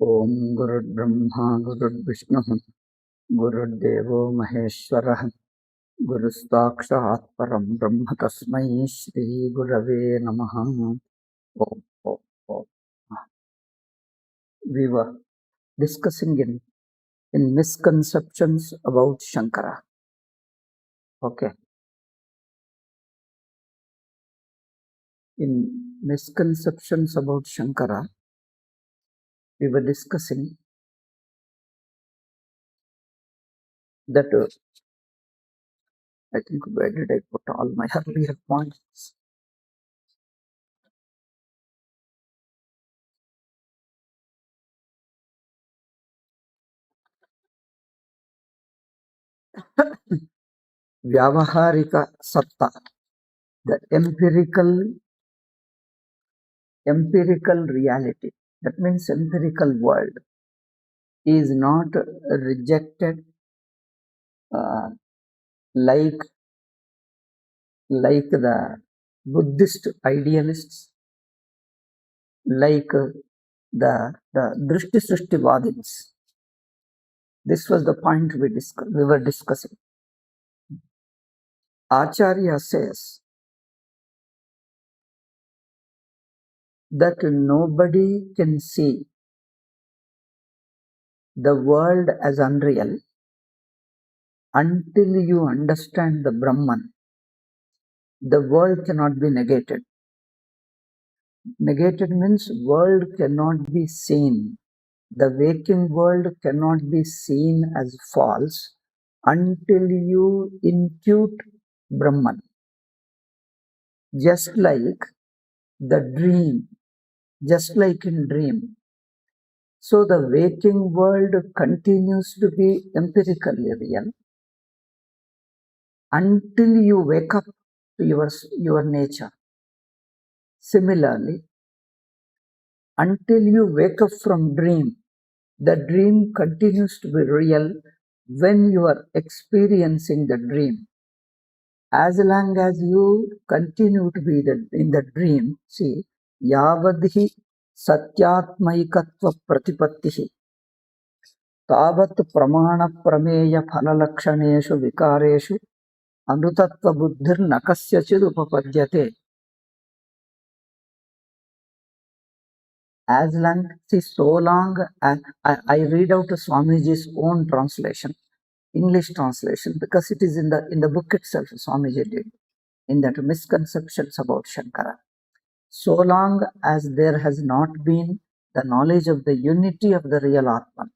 ओम गुरुर्ब्रह्मा गुरुर्विष्णुः गुरुर्देवो महेश्वरः गुरुसाक्षात् परं ब्रह्म तस्मै श्री गुरवे नमः. Om, om, om. We were discussing in misconceptions about Shankara. Okay. In misconceptions about Shankara, we were discussing that I think where did I put all my earlier points? Vyavaharika Satta, the empirical reality, that means empirical world, is not rejected like the Buddhist idealists, like the Drishti Srishtivadins. This was the point we were discussing. Acharya says that nobody can see the world as unreal until you understand the Brahman. The world cannot be negated. Negated means world cannot be seen. The waking world cannot be seen as false until you impute Brahman. Just like the dream, just like in dream. So the waking world continues to be empirically real until you wake up to your nature. Similarly, until you wake up from dream, the dream continues to be real when you are experiencing the dream. As long as you continue to be in the dream, see, yavadhi satyatmaikatva pratipattihi tavat pramana prameya phalalakshaneshu vikareshu anutatva buddhir nakasyachid upapadyate. As long, see, so long, I read out Swamiji's own translation, English translation, because it is in the book itself. Swamiji did in that Misconceptions About Shankara. So long as there has not been the knowledge of the unity of the real Atman,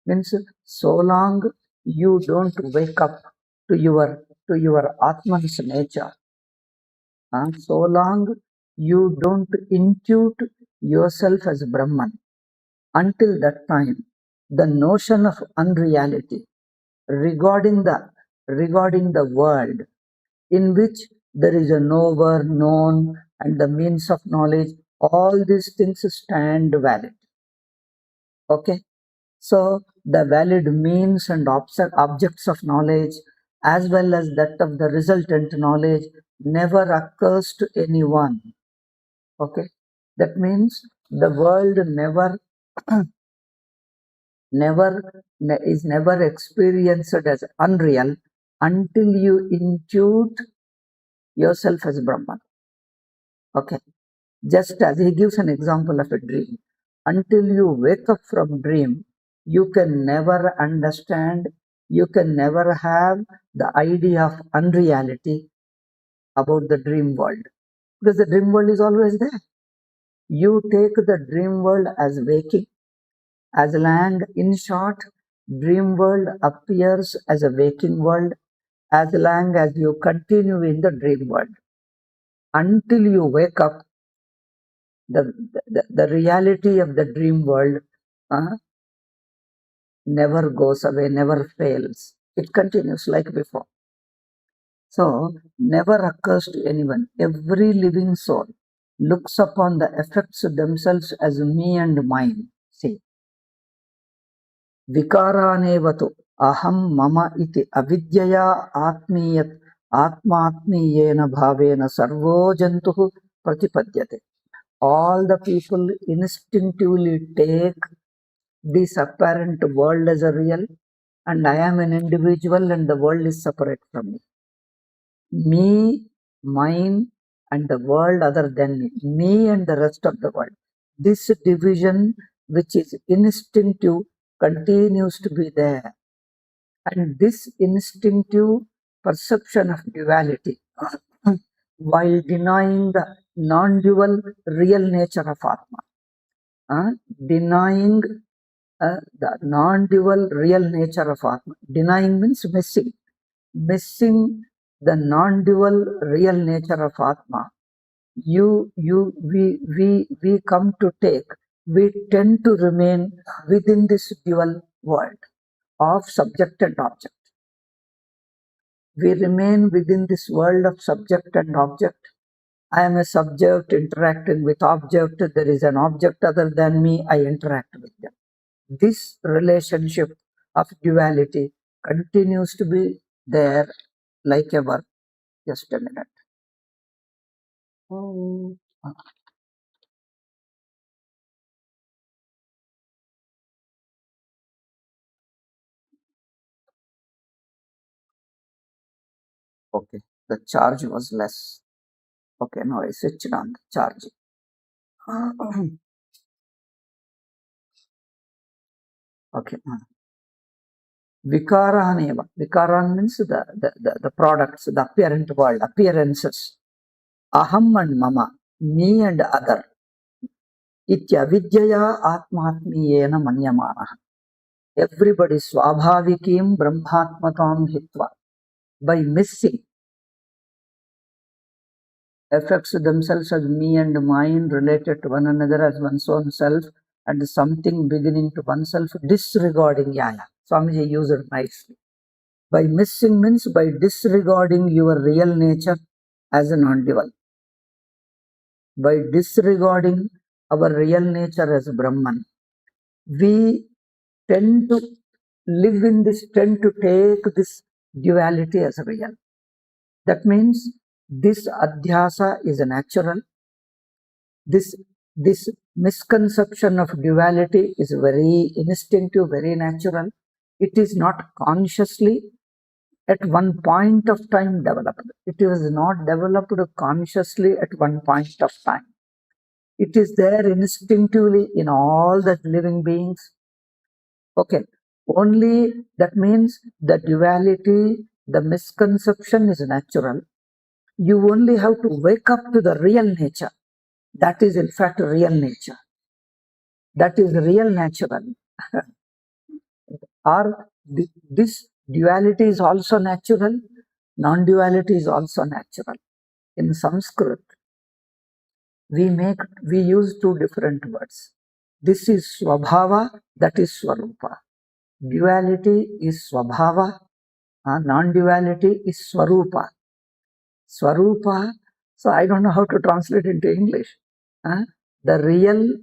means so long you don't wake up to your Atman's nature, so long you don't impute yourself as Brahman. Until that time, the notion of unreality regarding the world, in which there is a knower, known, and the means of knowledge, all these things stand valid. Okay? So the valid means and objects of knowledge, as well as that of the resultant knowledge, never occurs to anyone. Okay? That means the world is never experienced as unreal until you impute yourself as Brahman. Okay. Just as he gives an example of a dream. Until you wake up from dream, you can never understand, you can never have the idea of unreality about the dream world. Because the dream world is always there. You take the dream world as waking. As long, in short, dream world appears as a waking world as long as you continue in the dream world. Until you wake up, the reality of the dream world never goes away, never fails. It continues like before. So, never occurs to anyone. Every living soul looks upon the effects themselves as me and mine. See, Vikaranevatu aham mama iti avidyaya atmiyat atmatmiyena bhavena sarvo jantuhu pratipadyate. all the people instinctively take this apparent world as a real, and I am an individual and the world is separate from me. Me, mine, and the world other than me and the rest of the world. This division, which is instinctive, continues to be there. And this instinctive perception of duality, while denying the non-dual real nature of Atma, denying the non-dual real nature of Atma. Denying means missing the non-dual real nature of Atma. We come to take, we tend to remain within this dual world of subject and object. We remain within this world of subject and object. I am a subject interacting with object. There is an object other than me. I interact with them. This relationship of duality continues to be there like ever. Just a minute. Oh. Okay, the charge was less. Okay, now I switched on the charge. Okay. Vikaraneva. Vikaran means the products, the apparent world, appearances. Aham and mama, me and other. Itya vidyaya atmatmiyena manyamana. Everybody swabhavikim brahmatmatam hitva. By missing, affects themselves as me and mine, related to one another as one's own self, and something beginning to oneself, disregarding yaya. Swamiji used it nicely. By missing means by disregarding your real nature as a non-dual. By disregarding our real nature as Brahman, we tend to live in this, tend to take this duality as real. That means this adhyasa is a natural. This misconception of duality is very instinctive, very natural. It is not consciously at one point of time developed. It was not developed consciously at one point of time. It is there instinctively in all the living beings. Okay, only that means the duality, the misconception is natural. You only have to wake up to the real nature. That is in fact real nature. That is real natural. Or this duality is also natural, non-duality is also natural. In Sanskrit, we use two different words. This is swabhava, that is swarupa. Duality is swabhava, non-duality is swarupa. Swarupa, so I don't know how to translate into English. The real,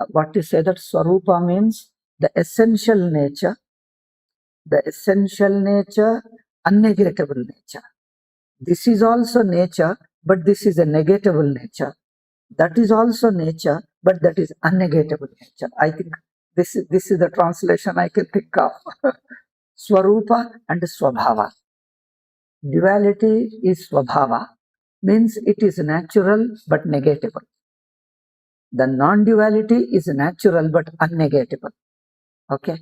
what you say that swarupa means the essential nature, unnegatable nature. This is also nature, but this is a negatable nature. That is also nature, but that is unnegatable nature. I think this is the translation I can think of. Swarupa and Swabhava. Duality is Swabhava, means it is natural but negatable. The non-duality is natural but unnegatable. Okay.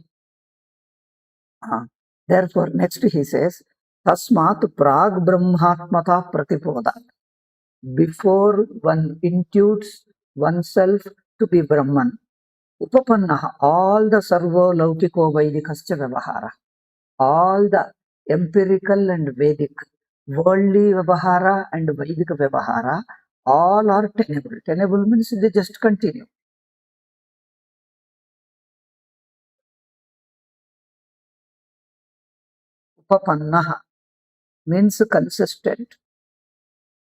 Therefore, next he says, Tasmat prag brahmatmata pratipoda. Before one intuits oneself to be Brahman, upapannaha, all the sarvo laukiko vaidikascha vyavahara, all the empirical and Vedic, worldly vyavahara and Vedic vyavahara, all are tenable. Tenable means they just continue. Upapannaha means consistent.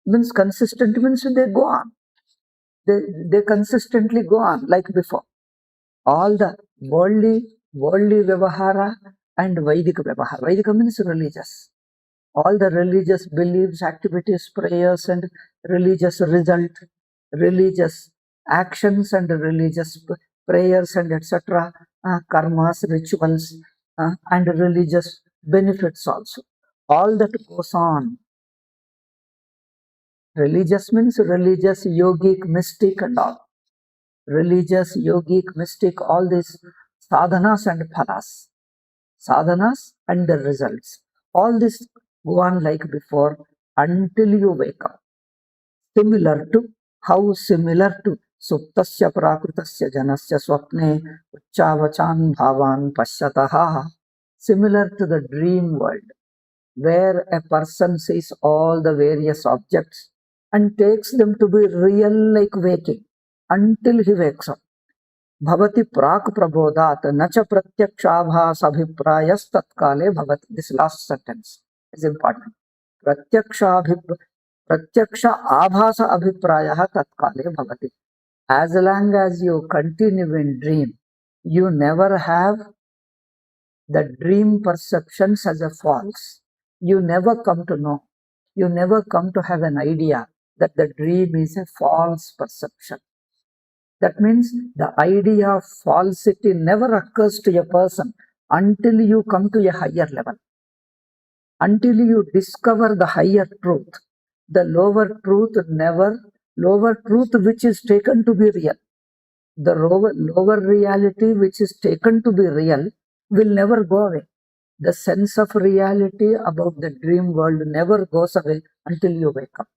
Means consistent means they go on. They consistently go on like before. All the worldly vyavahara and Vedic vyavahara. Vedic means religious. All the religious beliefs, activities, prayers, and religious result, religious actions and religious prayers and etc., karmas, rituals, and religious benefits also. All that goes on. Religious means religious, yogic, mystic, and all. Religious, yogic, mystic, all these sadhanas and phalas. Sadhanas and the results. All this go on like before until you wake up. Similar to how similar to Suptasya Prakritasya Janasya Swapne Uchavachan Bhavan Pashyataha. Similar to the dream world, where a person sees all the various objects and takes them to be real like waking until he wakes up. Bhavati prak prabodhat nacha pratyakshabhas abhiprayas tatkale bhavati. This last sentence is important. Pratyaksha abhasa abhiprayah tatkale bhavati. As long as you continue in dream, you never have the dream perceptions as a false. You never come to know. You never come to have an idea that the dream is a false perception. That means the idea of falsity never occurs to a person until you come to a higher level, until you discover the higher truth. The lower truth which is taken to be real, the lower reality which is taken to be real will never go away. The sense of reality about the dream world never goes away until you wake up.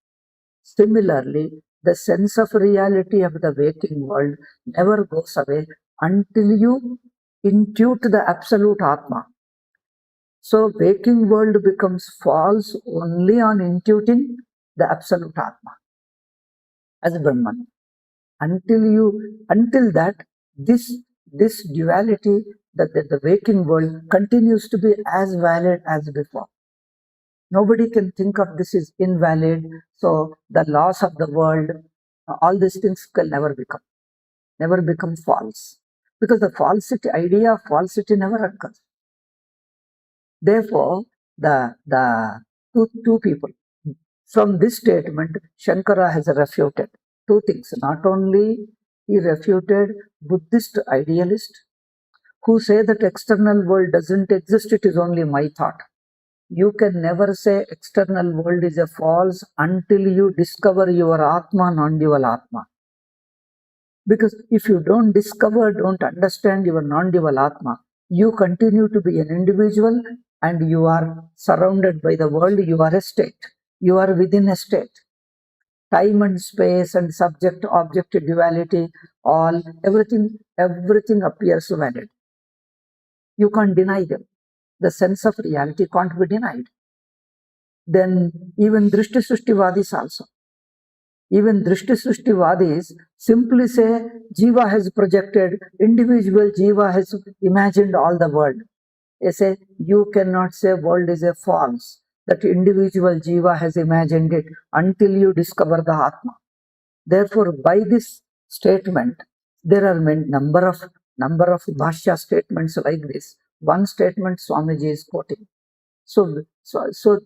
Similarly, the sense of reality of the waking world never goes away until you intuit the absolute Atma. So, waking world becomes false only on intuiting the absolute Atma as Brahman. Until that, this duality, the waking world continues to be as valid as before. Nobody can think of this is invalid, so the laws of the world, all these things can never become false. Because the idea of falsity never occurs. Therefore, the two people, from this statement, Shankara has refuted two things. Not only he refuted Buddhist idealists who say that external world doesn't exist, it is only my thought. You can never say external world is a false until you discover your Atma, non-dual Atma. Because if you don't discover, don't understand your non-dual Atma, you continue to be an individual and you are surrounded by the world, you are a state. You are within a state. Time and space and subject object duality, everything appears valid. You can't deny them. The sense of reality can't be denied. Then even Drishti Srishtivadis also. Even Drishti Srishtivadis simply say Jiva has projected, individual Jiva has imagined all the world. They say you cannot say world is a false, that individual Jiva has imagined it until you discover the Atma. Therefore, by this statement, there are number of Bhashya statements like this. One statement Swamiji is quoting. So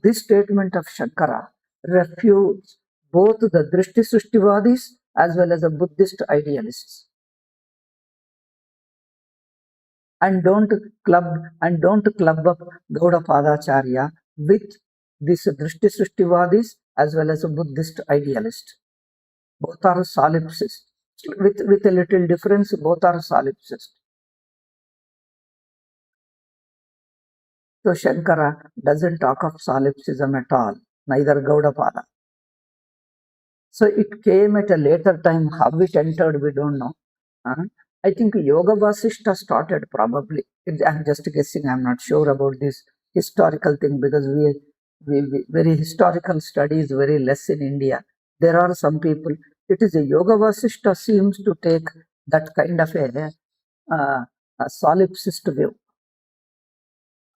this statement of Shankara refutes both the Drishti Srishtivadis as well as the Buddhist idealists. And don't club up Gaudapadacharya with this Drishti Srishtivadis as well as a Buddhist idealist. Both are solipsists. With a little difference, both are solipsists. So Shankara doesn't talk of solipsism at all, neither Gaudapada. So it came at a later time. How it entered, we don't know. I think Yoga Vasishta started probably. I'm just guessing. I'm not sure about this historical thing because we very historical studies very less in India. There are some people. It is a Yoga Vasishta seems to take that kind of a solipsist view.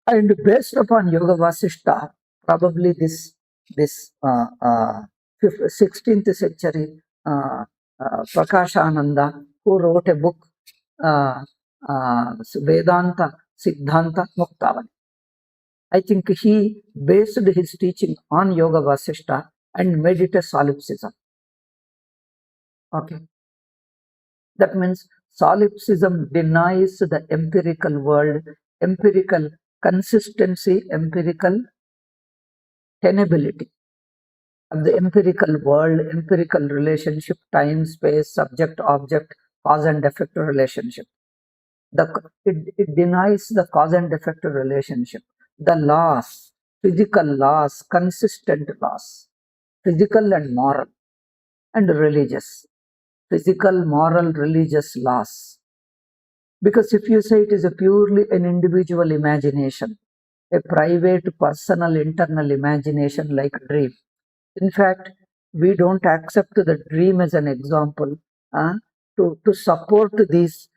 And based upon Yoga Vasishta, probably this 16th century Prakashananda, who wrote a book, Vedanta Siddhanta Muktavani. I think he based his teaching on Yoga Vasishta and made it a solipsism. Okay, that means solipsism denies the empirical world, empirical consistency, empirical tenability of the empirical world, empirical relationship, time, space, subject, object, cause and effect relationship. It denies the cause and effect relationship. The laws, physical laws, consistent laws, physical and moral and religious, physical, moral, religious laws. Because if you say it is a purely an individual imagination, a private, personal, internal imagination like a dream. In fact, we don't accept the dream as an example uh, to support these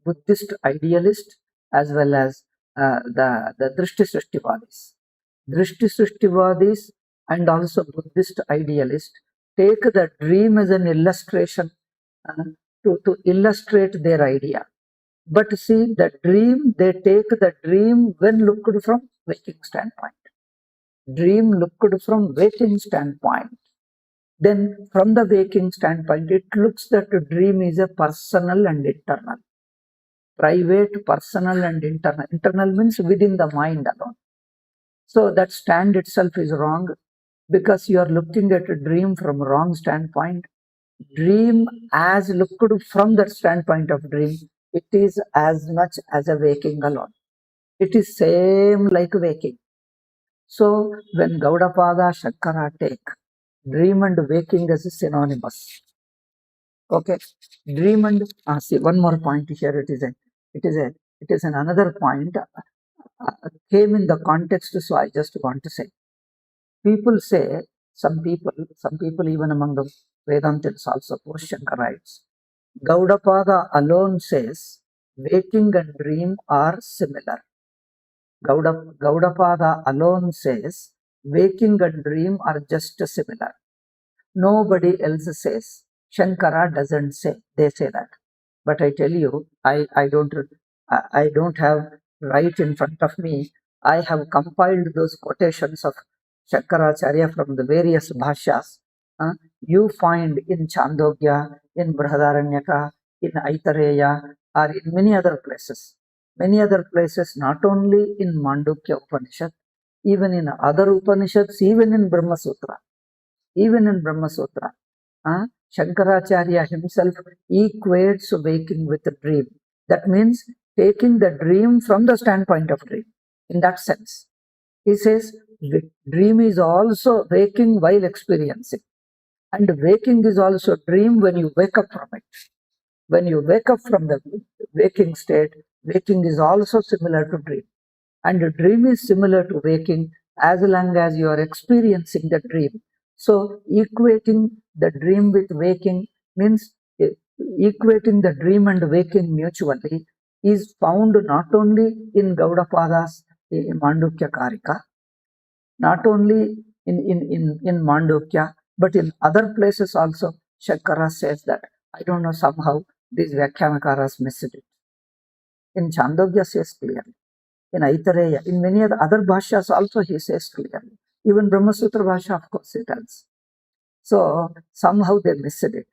Buddhist idealists as well as the Drishti Srishtivadis. Drishti Srishtivadis and also Buddhist idealists take the dream as an illustration uh, to illustrate their idea. But see, the dream, they take the dream when looked from waking standpoint. Dream looked from waking standpoint. Then from the waking standpoint, it looks that the dream is a personal and internal. Private, personal and internal. Internal means within the mind alone. So that stand itself is wrong because you are looking at a dream from wrong standpoint. Dream as looked from that standpoint of dream, it is as much as a waking alone. It is same like waking. So when Gaudapada Shankara take dream and waking as synonymous. Okay, dream and see one more point here. It is an another point came in the context. So I just want to say, people say some people even among the Vedantins also post Shankarites. Gaudapada alone says waking and dream are similar. Gaudapada alone says waking and dream are just similar. Nobody else says. Shankara doesn't say. They say that. But I tell you, I don't have right in front of me. I have compiled those quotations of Shankaracharya from the various bhashyas. Uh, you find in Chandogya, in Brihadaranyaka, in Aitareya, or in many other places. Many other places, not only in Mandukya Upanishad, even in other Upanishads, even in Brahma Sutra. Even in Brahma Sutra, Shankaracharya himself equates waking with a dream. That means taking the dream from the standpoint of dream. In that sense, he says the dream is also waking while experiencing, and waking is also dream when you wake up from it. When you wake up from the waking state, waking is also similar to dream. And a dream is similar to waking as long as you are experiencing the dream. So, equating the dream with waking means equating the dream and waking mutually is found not only in Gaudapada's Mandukya Karika, not only in Mandukya, but in other places also. Shankara says that. I don't know, somehow these Vyakhyanakaras missed it. In Chandogya says clearly. In Aitareya, in many other bhashyas also he says clearly. Even Brahma Sutra bhasha, of course, he tells. So somehow they missed it.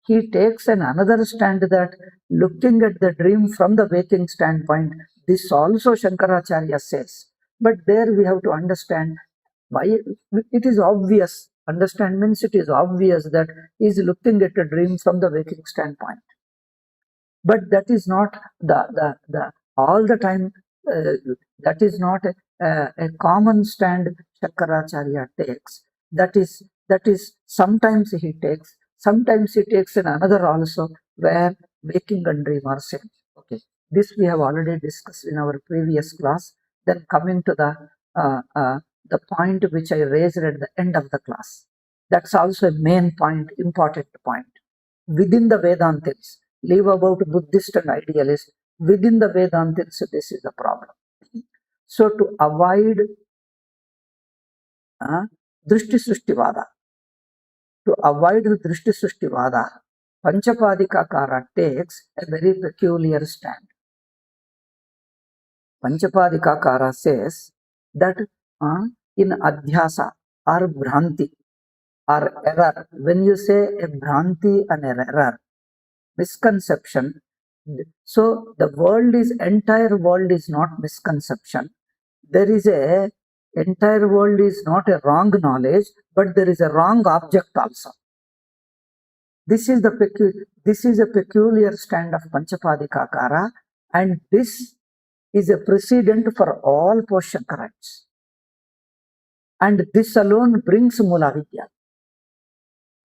He takes another stand that looking at the dream from the waking standpoint, this also Shankaracharya says. But there we have to understand why it is obvious. Understand means it is obvious that he is looking at a dream from the waking standpoint. But that is not the all the time. That is not a common stand Shankaracharya takes. That is sometimes he takes. Sometimes he takes in another also where waking and dream are same. Okay, this we have already discussed in our previous class. Then coming to the point which I raised at the end of the class. That's also a main point, important point within the Vedantins. Leave about Buddhist and idealist. Within the Vedantins, this is the problem. So to avoid Drishti Srishtivada, to avoid the Drishti Srishtivada, Panchapadikakara takes a very peculiar stand. Panchapadikakara says that in Adhyasa or Bhranti, or error. When you say a bhranti and an error, misconception, so the entire world is not misconception. There is a entire world is not a wrong knowledge, but there is a wrong object also. This is a peculiar stand of Panchapadikakara, and this is a precedent for all post-Shankarites. And this alone brings Mulavidya.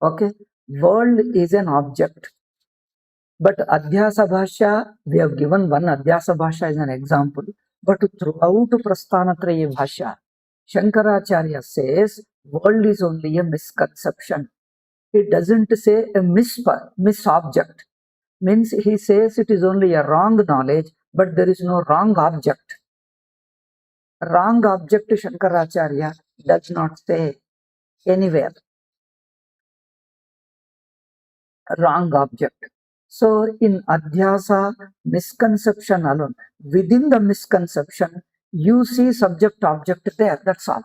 Okay, world is an object. But Adhyasa Bhashya, we have given one Adhyasa Bhashya as an example. But throughout Prasthanatraya Bhashya, Shankaracharya says world is only a misconception. He doesn't say a misobject. Means he says it is only a wrong knowledge, but there is no wrong object. Wrong object Shankaracharya does not say anywhere. Wrong object. So in Adhyasa, misconception alone, within the misconception, you see subject object there, that's all.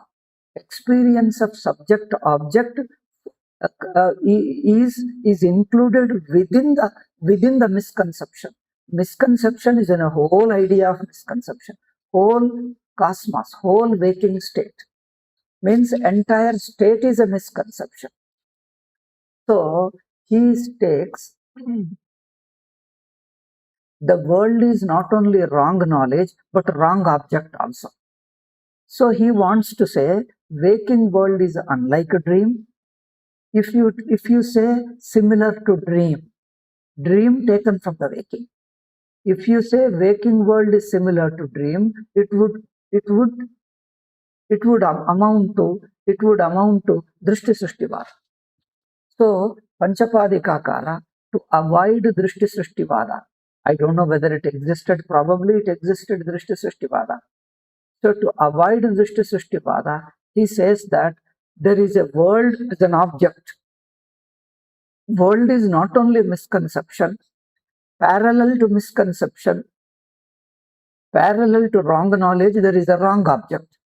Experience of subject object is included within the misconception. Misconception is in a whole idea of misconception, whole cosmos, whole waking state. Means entire state is a misconception. So he takes the world is not only wrong knowledge but wrong object also. So he wants to say waking world is unlike a dream. If you say similar to dream taken from the waking. If you say waking world is similar to dream, it would amount to drishti srishtivada. So Panchapadikakara, to avoid drishti srishtivada, I don't know whether it existed, probably it existed drishti srishtivada. So to avoid drishti srishtivada, he says that there is a world as an object. World is not only misconception, parallel to misconception, parallel to wrong knowledge, there is a wrong object.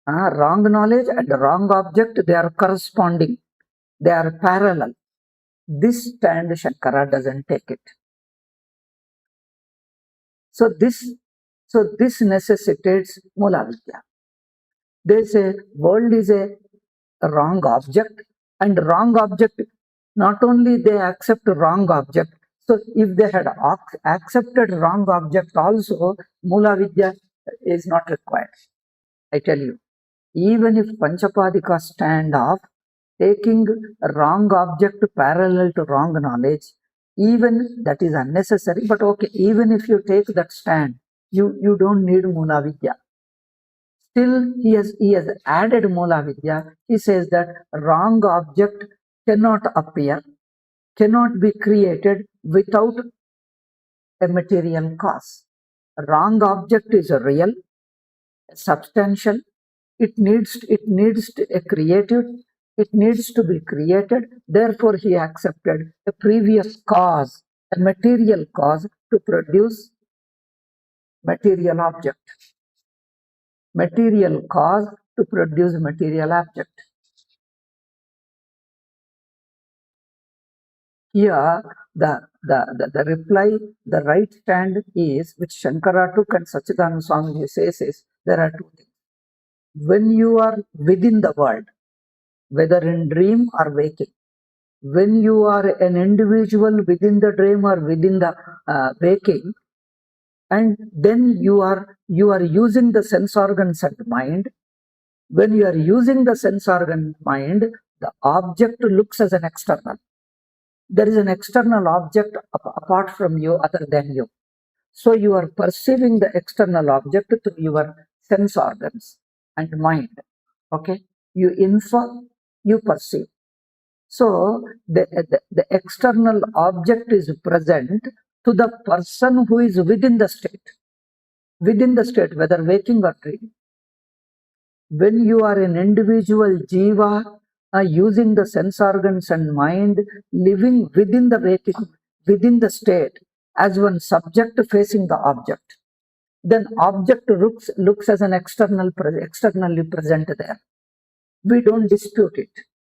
Wrong knowledge and wrong object, they are corresponding, they are parallel. This stand Shankara doesn't take it. So this necessitates Mulavidya. They say world is a wrong object, and wrong object, not only they accept wrong object, so if they had accepted wrong object also, Mulavidya is not required. I tell you, even if Panchapadika stand of taking wrong object parallel to wrong knowledge, even that is unnecessary, but okay, even if you take that stand, you don't need Mulavidya. Still, he has added Mulavidya. He says that wrong object cannot appear, cannot be created without a material cause. Wrong object is real, substantial. It needs a creative. It needs to be created. Therefore, he accepted a previous cause, a material cause, to produce material object. Material cause to produce material object. Here, the reply, the right stand is, which Shankara took and Sachidananda Swami says, is there are two things. When you are within the world, whether in dream or waking, when you are an individual within the dream or within the waking, and then you are using the sense organs and mind. When you are using the sense organ mind, the object looks as an external. There is an external object apart from you, other than you. So you are perceiving the external object through your sense organs and mind. Okay, you infer, you perceive. So the external object is present to the person who is within the state, whether waking or dreaming. When you are an individual jiva, using the sense organs and mind, living within the waking, within the state, as one subject facing the object, then object looks as an externally present there. We don't dispute it.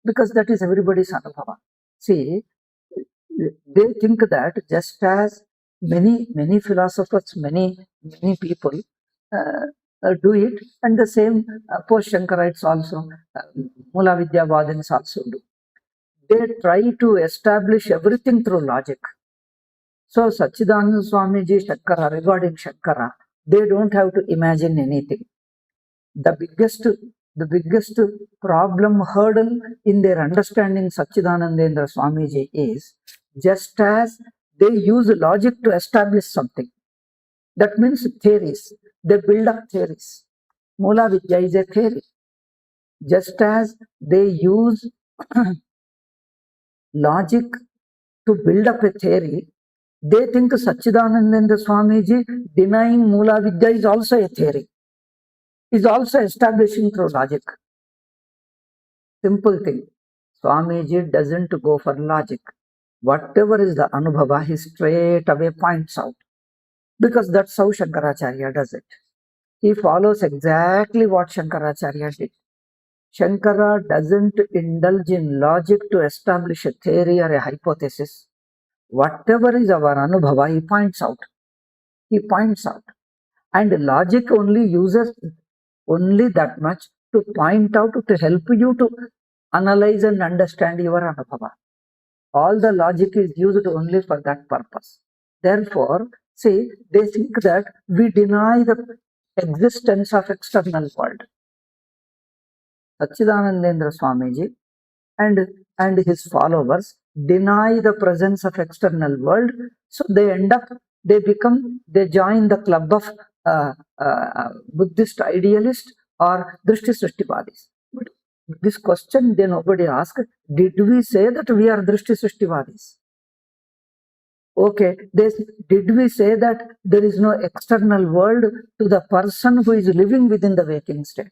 because that is everybody's anubhava. See, they think that just as many philosophers, many people do it, and the same post Shankarites also, Mula Vidyavadins also do. They try to establish everything through logic. So Sachidananda Swamiji Shankara, regarding Shankara, they don't have to imagine anything. The biggest problem hurdle in their understanding Sachidanandendra Swamiji is just as they use logic to establish something. That means theories. They build up theories. Mula Vidya is a theory. Just as they use logic to build up a theory, they think Sachidanandendra Swamiji denying Mula Vidya is also a theory, is also establishing through logic. Simple thing. Swamiji doesn't go for logic. Whatever is the anubhava, he straight away points out. Because that's how Shankaracharya does it. He follows exactly what Shankaracharya did. Shankara doesn't indulge in logic to establish a theory or a hypothesis. Whatever is our anubhava, he points out. He points out. And logic only uses only that much to point out, to help you to analyze and understand your anubhava. All the logic is used only for that purpose. Therefore, see, they think that we deny the existence of external world. Sachidanandendra Swamiji and his followers deny the presence of external world, so they join the club of Buddhist idealists or Drishti Srishtivadis. But this question they nobody asked, did we say that we are Drishti Srishtivadis? Okay, did we say that there is no external world to the person who is living within the waking state?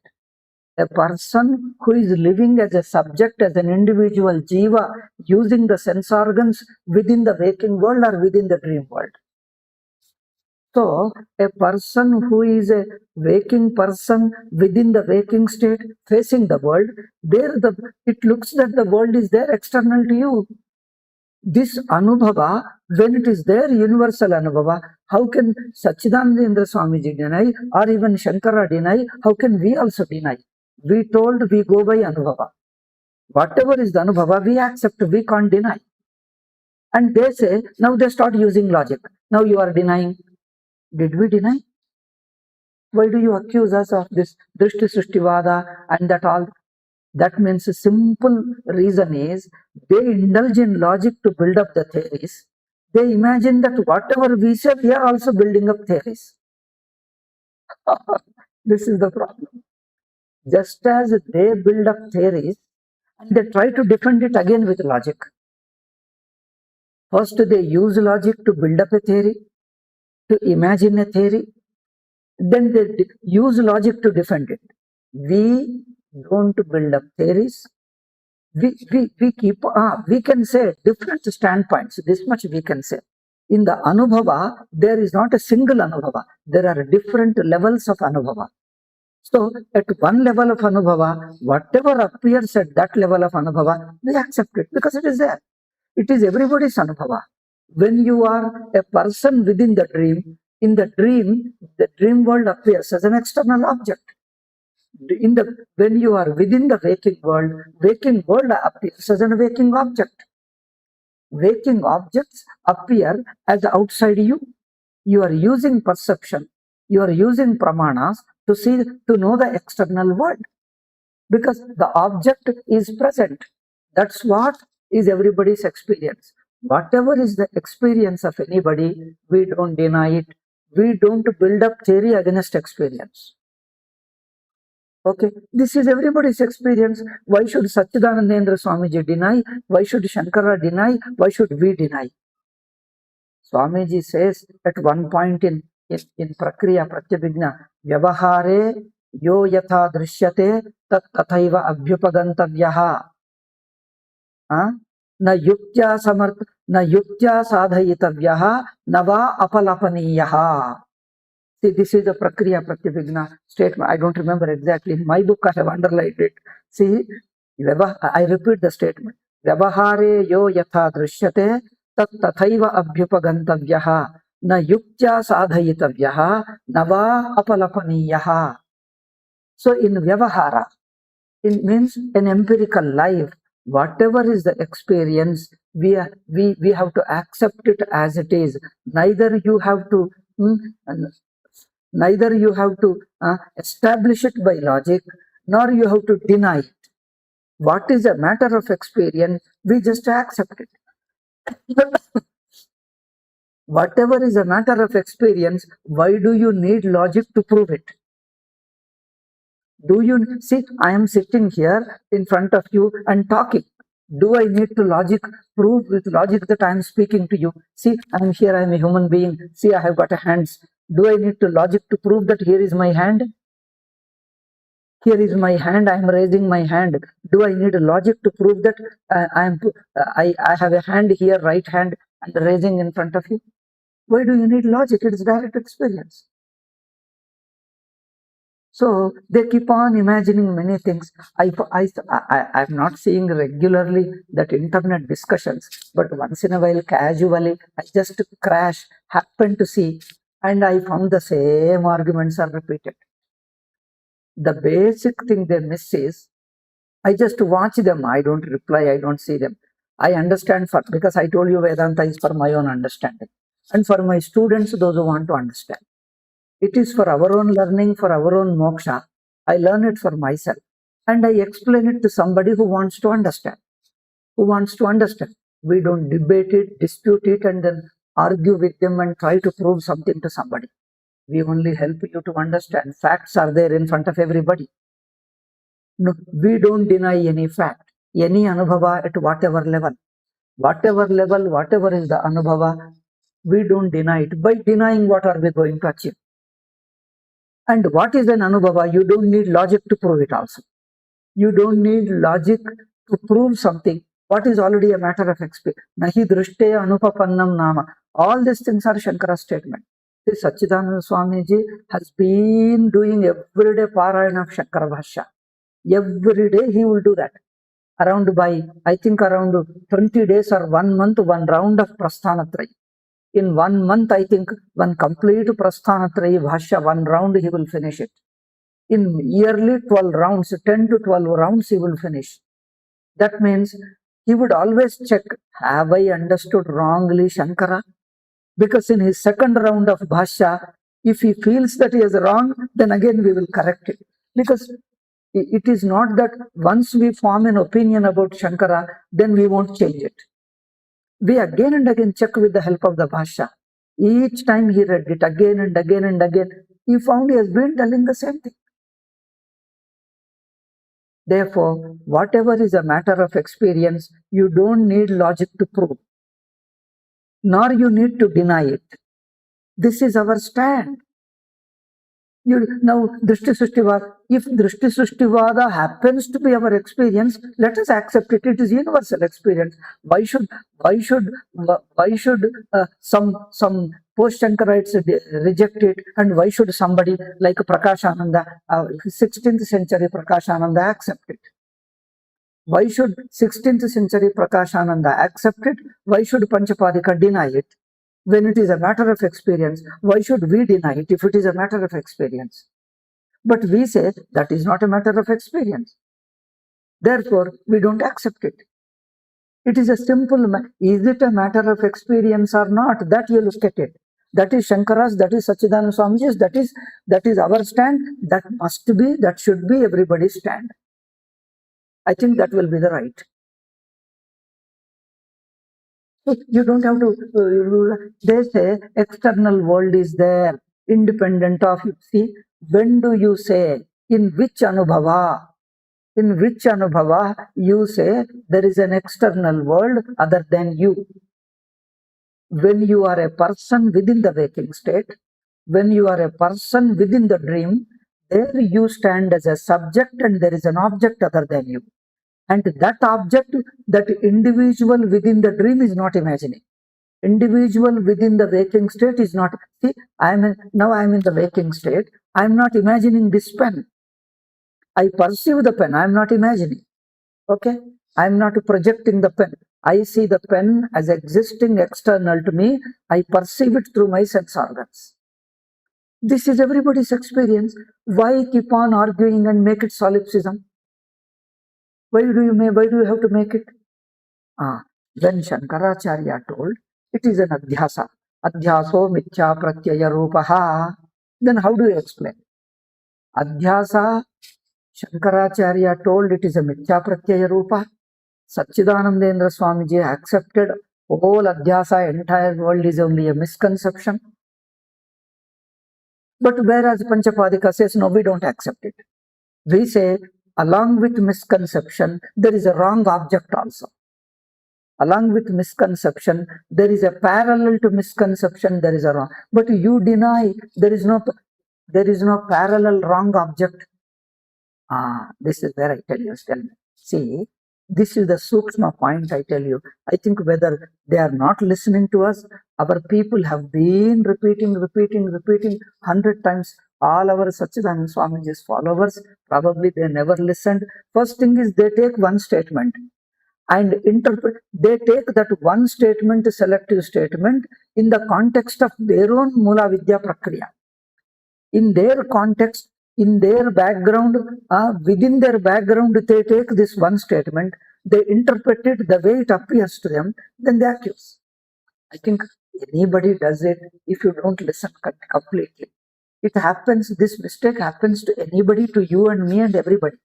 A person who is living as a subject, as an individual jiva, using the sense organs within the waking world or within the dream world. So, a person who is a waking person within the waking state, facing the world, it looks that the world is there external to you. This anubhava, when it is there, universal anubhava, how can Sachidanandendra Swamiji deny, or even Shankara deny? How can we also deny? We told we go by anubhava. Whatever is the anubhava, we accept, we can't deny. And they say, now they start using logic. Now you are denying. Did we deny? Why do you accuse us of this Drishti Srishtivada and that all? That means a simple reason is they indulge in logic to build up the theories. They imagine that whatever we say, we are also building up theories. This is the problem. Just as they build up theories and they try to defend it again with logic. First, they use logic to build up a theory, to imagine a theory. Then they use logic to defend it. We don't build up theories. We can say different standpoints. This much we can say. In the anubhava, there is not a single anubhava. There are different levels of anubhava. So at one level of anubhava, whatever appears at that level of anubhava, we accept it because it is there. It is everybody's anubhava. When you are a person within the dream, in the dream world appears as an external object. When you are within the waking world appears as a waking object. Waking objects appear as outside you. You are using perception. You are using pramanas to know the external world. Because the object is present. That's what is everybody's experience. Whatever is the experience of anybody, we don't deny it. We don't build up theory against experience. Okay, this is everybody's experience. Why should Sachidanandendra Swamiji deny? Why should Shankara deny? Why should we deny? Swamiji says at one point in Prakriya Pratyabhijna, Vyavahare yo yatha drishyate tat tathaiva abhyupagantavyaha. Na yuktya sadhayitavyaha nava apalapaniyaha. See, this is the Prakriya Pratyabhijna statement. I don't remember exactly. In my book, I have underlined it. See, I repeat the statement. Vyavahare yo yatha drishyate tat tathaiva abhyupagantavyah na yuktya sadhayitavyah na va apalapaniyaha. So in Vyavahara, it means an empirical life. Whatever is the experience, we have to accept it as it is. Neither you have to mm, neither you have to establish it by logic, nor you have to deny it. What is a matter of experience, we just accept it. Whatever is a matter of experience, why do you need logic to prove it? Do you see? I am sitting here in front of you and talking. Do I need to prove with logic that I am speaking to you? See, I am here, I am a human being. See, I have got a hands. Do I need to logic to prove that here is my hand? Here is my hand, I am raising my hand. Do I need a logic to prove that I have a hand here, right hand, and raising in front of you? Why do you need logic? It is direct experience. So they keep on imagining many things. I'm not seeing regularly that internet discussions, but once in a while, casually, I just happened to see, and I found the same arguments are repeated. The basic thing they miss is, I just watch them. I don't reply. I don't see them. I understand because I told you Vedanta is for my own understanding and for my students, those who want to understand. It is for our own learning, for our own moksha. I learn it for myself and I explain it to somebody who wants to understand. Who wants to understand? We don't debate it, dispute it, and then argue with them and try to prove something to somebody. We only help you to understand. Facts are there in front of everybody. No, we don't deny any fact, any anubhava at whatever level. Whatever level, whatever is the anubhava, we don't deny it. By denying, what are we going to achieve? And what is an anubhava? You don't need logic to prove it also. You don't need logic to prove something. What is already a matter of experience. Nahi drishte anupapannam nama. All these things are Shankara's statement. See, Sachidananda Swamiji has been doing everyday parayana of Shankara Bhashya. Every day he will do that. I think around 20 days or 1 month, one round of Prasthanatrayi. In 1 month, I think one complete Prasthanatrayi Bhashya, one round he will finish it. In yearly 12 rounds, 10 to 12 rounds he will finish. That means he would always check, have I understood wrongly Shankara? Because in his second round of Bhashya, if he feels that he is wrong, then again we will correct it. Because it is not that once we form an opinion about Shankara, then we won't change it. We again and again check with the help of the Bhashya. Each time he read it again and again and again, he found he has been telling the same thing. Therefore, whatever is a matter of experience, you don't need logic to prove, nor you need to deny it. This is our stand. Now, Drishti Srishtivada, if Drishti Srishtivada happens to be our experience, let us accept it. It is universal experience. Why should some post-Shankarites reject it, and why should somebody like Prakashananda, 16th century Prakashananda, accept it? Why should 16th century Prakashananda accept it? Why should Panchapadika deny it? When it is a matter of experience, why should we deny it if it is a matter of experience? But we say that is not a matter of experience. Therefore, we don't accept it. It is a simple, is it a matter of experience or not? That you look at it. That is Shankara's, that is Sachidananda Swamiji's, that is our stand, that must be, that should be everybody's stand. I think that will be the right. You don't have to, they say external world is there, independent of you. See, when do you say, in which anubhava you say there is an external world other than you? When you are a person within the waking state, when you are a person within the dream, there you stand as a subject and there is an object other than you. And that object, that individual within the dream is not imagining. Individual within the waking state is not. See, now I am in the waking state. I am not imagining this pen. I perceive the pen. I am not imagining. Okay, I'm not projecting the pen. I see the pen as existing external to me. I perceive it through my sense organs. This is everybody's experience. Why keep on arguing and make it solipsism? Why do you have to make it? When Shankaracharya told it is an adhyasa, adhyaso mithya pratyaya rupaha, then how do you explain? Adhyasa, Shankaracharya told it is a mithya pratyaya rupa. Satchidanandendra Swamiji accepted whole adhyasa, entire world is only a misconception. But whereas Panchapadika says, no, we don't accept it. We say, along with misconception, there is a wrong object also. Along with misconception, there is a parallel to misconception, there is a wrong. But you deny there is no parallel wrong object. This is where I tell you, see, this is the sukshma point I tell you. I think whether they are not listening to us, our people have been repeating 100 times. All our Satchidananda Swamiji's followers, probably they never listened. First thing is they take one statement and interpret. They take that one statement, selective statement, in the context of their own Mula Vidya Prakriya. In their context, in their background, within their background, they take this one statement, they interpret it the way it appears to them, then they accuse. I think anybody does it if you don't listen completely. It happens, this mistake happens to anybody, to you and me and everybody.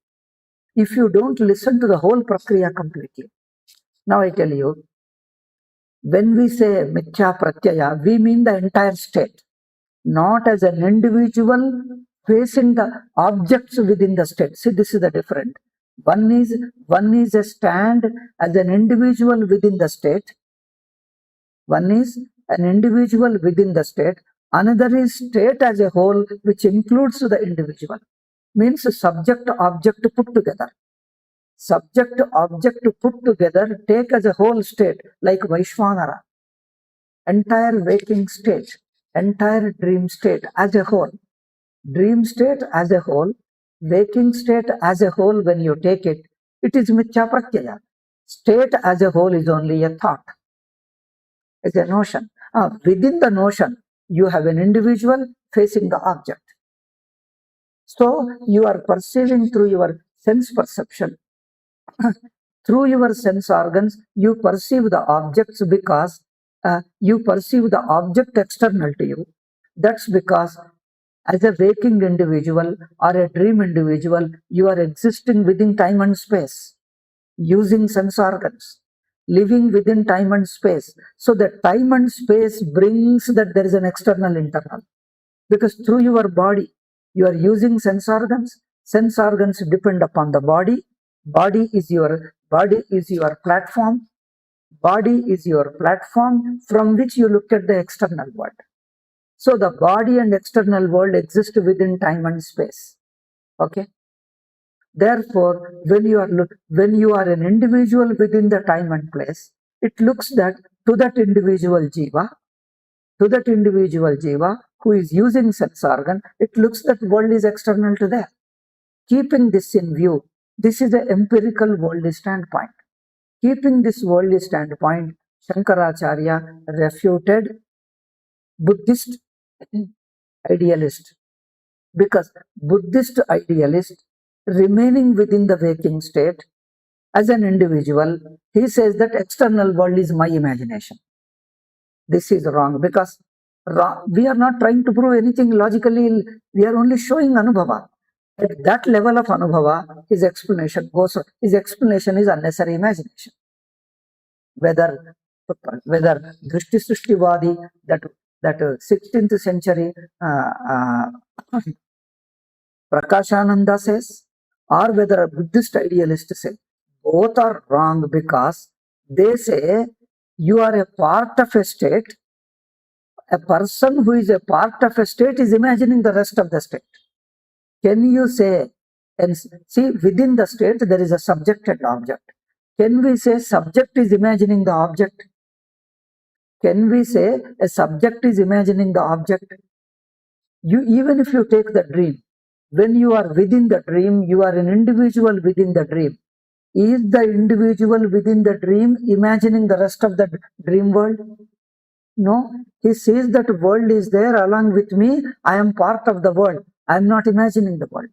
If you don't listen to the whole prakriya completely. Now I tell you, when we say mithya pratyaya, we mean the entire state, not as an individual facing the objects within the state. See, this is the difference. One is a stand as an individual within the state. One is an individual within the state. Another is state as a whole, which includes the individual. Means subject object put together. Subject object put together, take as a whole state, like Vaishvanara. Entire waking state, entire dream state as a whole. Dream state as a whole, waking state as a whole, when you take it, it is mithya pratyaya. State as a whole is only a thought, is a notion. Within the notion, you have an individual facing the object. So you are perceiving through your sense perception. Through your sense organs, you perceive the objects because you perceive the object external to you. That's because as a waking individual or a dream individual, you are existing within time and space, using sense organs, living within time and space. So that time and space brings that there is an external internal. Because through your body, you are using sense organs. Sense organs depend upon the body. Body is your platform. Body is your platform from which you look at the external world. So the body and external world exist within time and space. Okay. Therefore, when you are an individual within the time and place, it looks that to that individual jiva who is using sense organ, it looks that world is external to them. Keeping this in view, this is an empirical worldly standpoint. Keeping this worldly standpoint, Shankaracharya refuted Buddhist idealist, because Buddhist idealist, remaining within the waking state as an individual, he says that external world is my imagination. This is wrong, because we are not trying to prove anything logically, we are only showing anubhava. At that level of anubhava, his explanation is unnecessary imagination. Whether Drishti Srishtivadi, that 16th century Prakashananda says, or whether a Buddhist idealist says, both are wrong, because they say you are a part of a state. A person who is a part of a state is imagining the rest of the state. Can you say, and see, within the state there is a subject and object. Can we say subject is imagining the object? Can we say a subject is imagining the object? Even if you take the dream, when you are within the dream, you are an individual within the dream. Is the individual within the dream imagining the rest of the dream world? No, he sees that world is there along with me. I am part of the world. I am not imagining the world.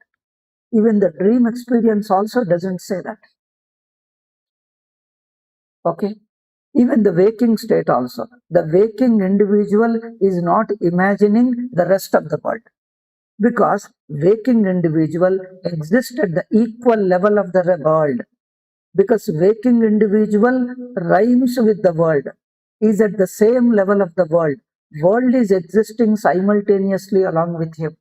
Even the dream experience also doesn't say that. Okay. Even the waking state also. The waking individual is not imagining the rest of the world, because waking individual exists at the equal level of the world, because waking individual rhymes with the world, is at the same level of the world is existing simultaneously along with him.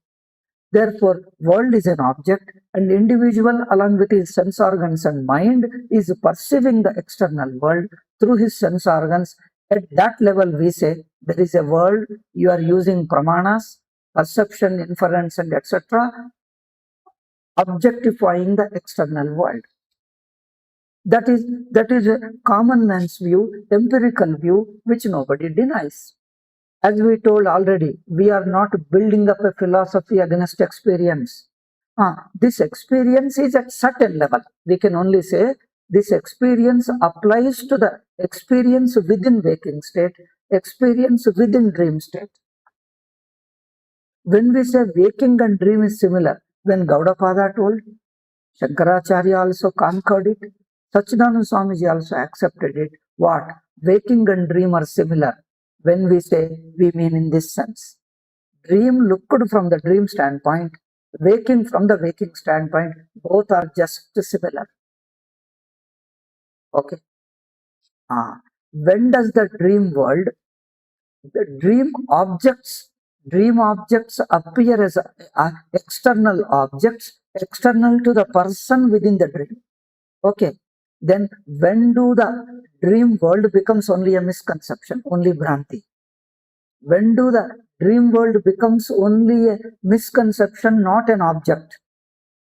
Therefore world is an object, and individual along with his sense organs and mind is perceiving the external world through his sense organs. At that level we say there is a world. You are using pramanas, perception, inference, and etc., objectifying the external world. That is a common man's view, empirical view, which nobody denies. As we told already, we are not building up a philosophy against experience. This experience is at certain level. We can only say this experience applies to the experience within waking state, experience within dream state. When we say waking and dream is similar, when Gaudapada told, Shankaracharya also concurred it. Sachidananda Swamiji also accepted it. What? Waking and dream are similar. When we say, we mean in this sense. Dream looked from the dream standpoint, waking from the waking standpoint, both are just similar. Okay. When does the dream world, the dream objects appear as external objects, external to the person within the dream. Okay, then when do the dream world becomes only a misconception, only Bhranti? When do the dream world becomes only a misconception, not an object?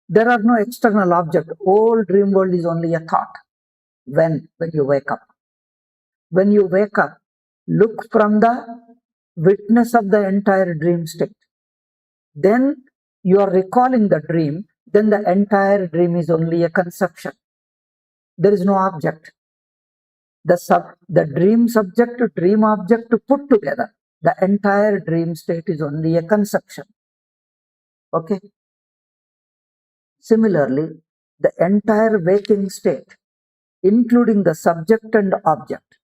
There are no external object. Whole dream world is only a thought. When you wake up. When you wake up, look from the witness of the entire dream state. Then you are recalling the dream, then the entire dream is only a conception. There is no object. The dream subject to dream object to put together, the entire dream state is only a conception. Okay. Similarly, the entire waking state, including the subject and object,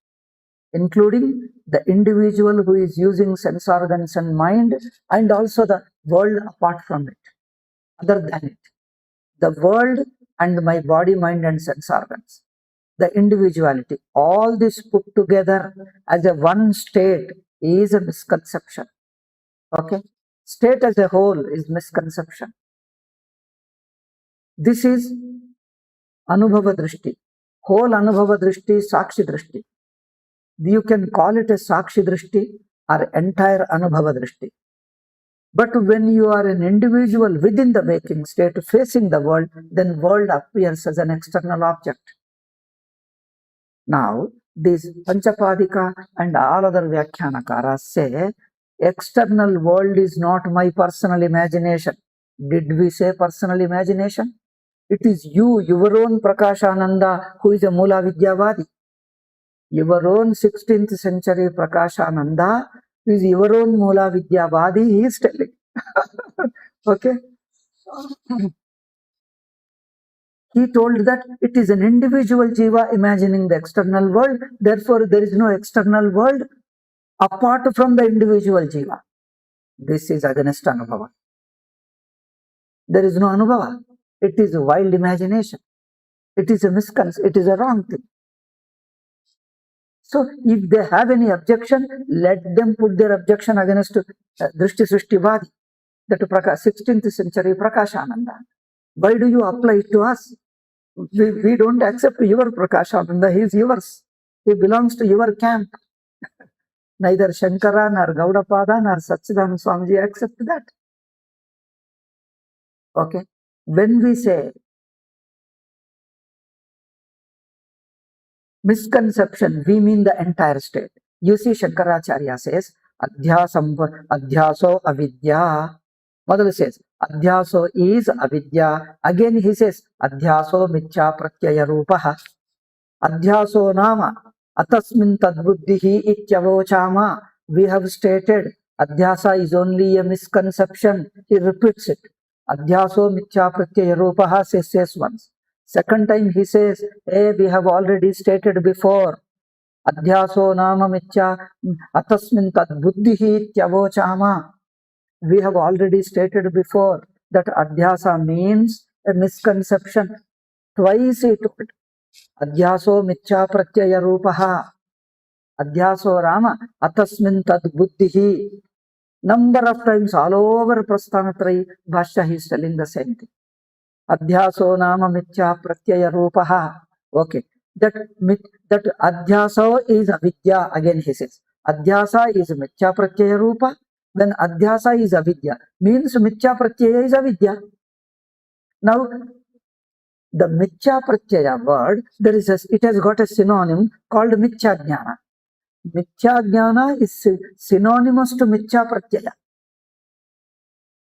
including the individual who is using sense organs and mind, and also the world apart from it, other than it, the world and my body, mind, and sense organs, the individuality, all this put together as a one state is a misconception. Okay. State as a whole is misconception. This is Anubhava Drishti. Whole Anubhava Drishti is Sakshi Drishti. You can call it a Sakshi Drishti or entire Anubhava Drishti. But when you are an individual within the waking state facing the world, then world appears as an external object. Now, these Panchapadika and all other Vyakhyanakaras say, external world is not my personal imagination. Did we say personal imagination? It is you, your own Prakashananda, who is a Mula Vidyavadi. Your own 16th century Prakashananda is your own Mula Vidyavadi, he is telling. Okay. He told that it is an individual jiva imagining the external world, therefore there is no external world apart from the individual jiva. This is against Anubhava. There is no Anubhava. It is a wild imagination. It is a it is a wrong thing. So if they have any objection, let them put their objection against Drishti Srishtivadi, that 16th century Prakashananda. Why do you apply it to us? We don't accept your Prakashananda, he is yours. He belongs to your camp. Neither Shankara, nor Gaudapada, nor Sachidananda Swamiji accept that. Okay. When we say misconception, we mean the entire state. You see, Shankaracharya says, Adhyaso avidya. Model says, Adhyaso is avidya. Again he says, Adhyaso michya pratyaya rupaha. Adhyaso nama atasmin tadbuddhihi ityavochama. We have stated Adhyasa is only a misconception. He repeats it. Adhyaso michya pratyaya rupaha says once. Second time he says, hey, we have already stated before. Adhyaso nama michya atasmin tadbuddhihi ityavochama. We have already stated before that adhyasa means a misconception. Twice he told. Adhyaso michya pratyaya rupaha. Adhyaso rama atasmin tad buddhihi. Number of times all over Prasthanatrayi Bhashya he is telling the same thing. Adhyaso nama michya pratyaya rupaha. Okay. That adhyasa is avidya, again he says. Adhyasa is michya pratyaya rupa. When adhyasa is avidya, means michya pratyaya is avidya. Now, the michya pratyaya word, it has got a synonym called michya jnana. Michya jnana is synonymous to michya pratyaya.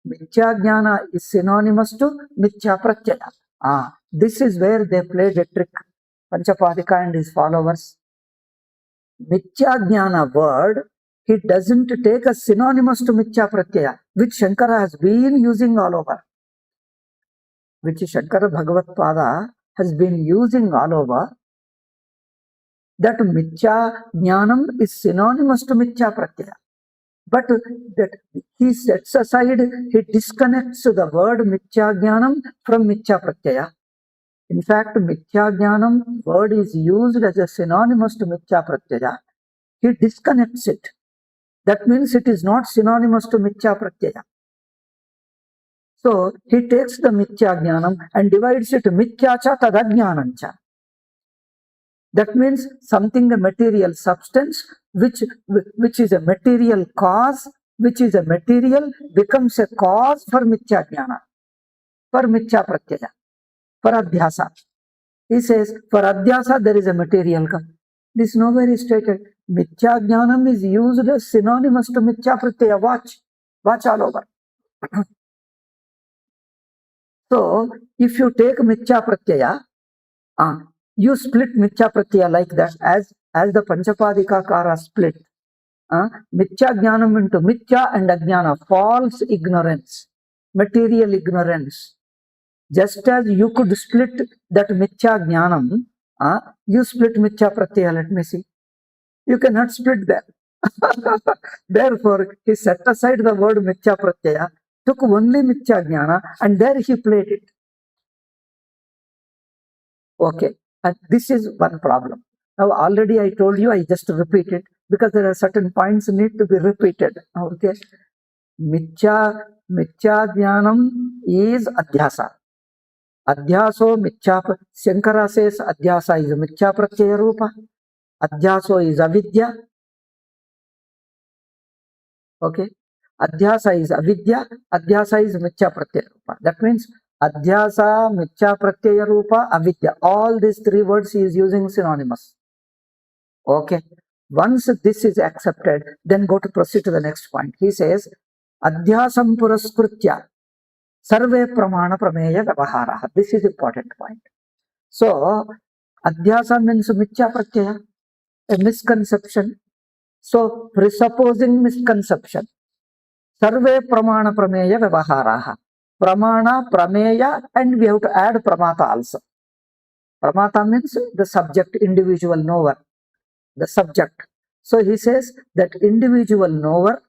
Michya jnana is synonymous to michya pratyaya. This is where they played a trick. Panchapadika and his followers. Mithya jnana word, he doesn't take a synonymous to mithya pratyaya, which Shankara has been using all over. Which Shankara Bhagavat Pada has been using all over. That mithya jnanam is synonymous to mithya pratyaya. But that he sets aside, he disconnects the word mithya jnanam from mithya pratyaya. In fact, mithya jnanam word is used as a synonymous to mithya pratyaya. He disconnects it. That means it is not synonymous to mithya pratyaya. So he takes the mithya jnanam and divides it mithya cha tadajnanam cha. That means something, a material substance, which is a material cause, which is a material, becomes a cause for mithya jnana, for mithya pratyaya, for adhyasa. He says, for adhyasa there is a material cause. This nowhere is stated. Mithya jnanam is used as synonymous to mithya pratyaya. Watch all over. So, if you take mithya pratyaya, you split mithya pratyaya like that, as the Panchapadika Kara split. Mithya jnanam into mithya and ajnana, false ignorance, material ignorance. Just as you could split that mithya jnanam, you split mithya pratyaya, let me see. You cannot split that. Therefore, he set aside the word mithya pratyaya, took only mithya jnana, and there he played it. Okay, and this is one problem. Now, already I told you, I just repeat it because there are certain points need to be repeated. Okay, mithya jnanam is adhyasa. Adhyaso mithya. Shankara says adhyasa is mithya pratyaya rupa. Adhyaso is avidya. Okay, adhyasa is avidya. Adhyasa is mithya pratyaya rupa. That means adhyasa, mithya pratyaya rupa, avidya. All these three words he is using synonymous. Okay. Once this is accepted, then go to proceed to the next point. He says, adhyasam puraskritya sarve pramana prameya vyavaharaha. This is important point. So, adhyasa means mithya pratyaya, a misconception. So, presupposing misconception. Sarve pramana prameya vyavaharaha. Pramana, prameya, and we have to add pramata also. Pramata means the subject, individual knower, the subject. So he says that individual knower,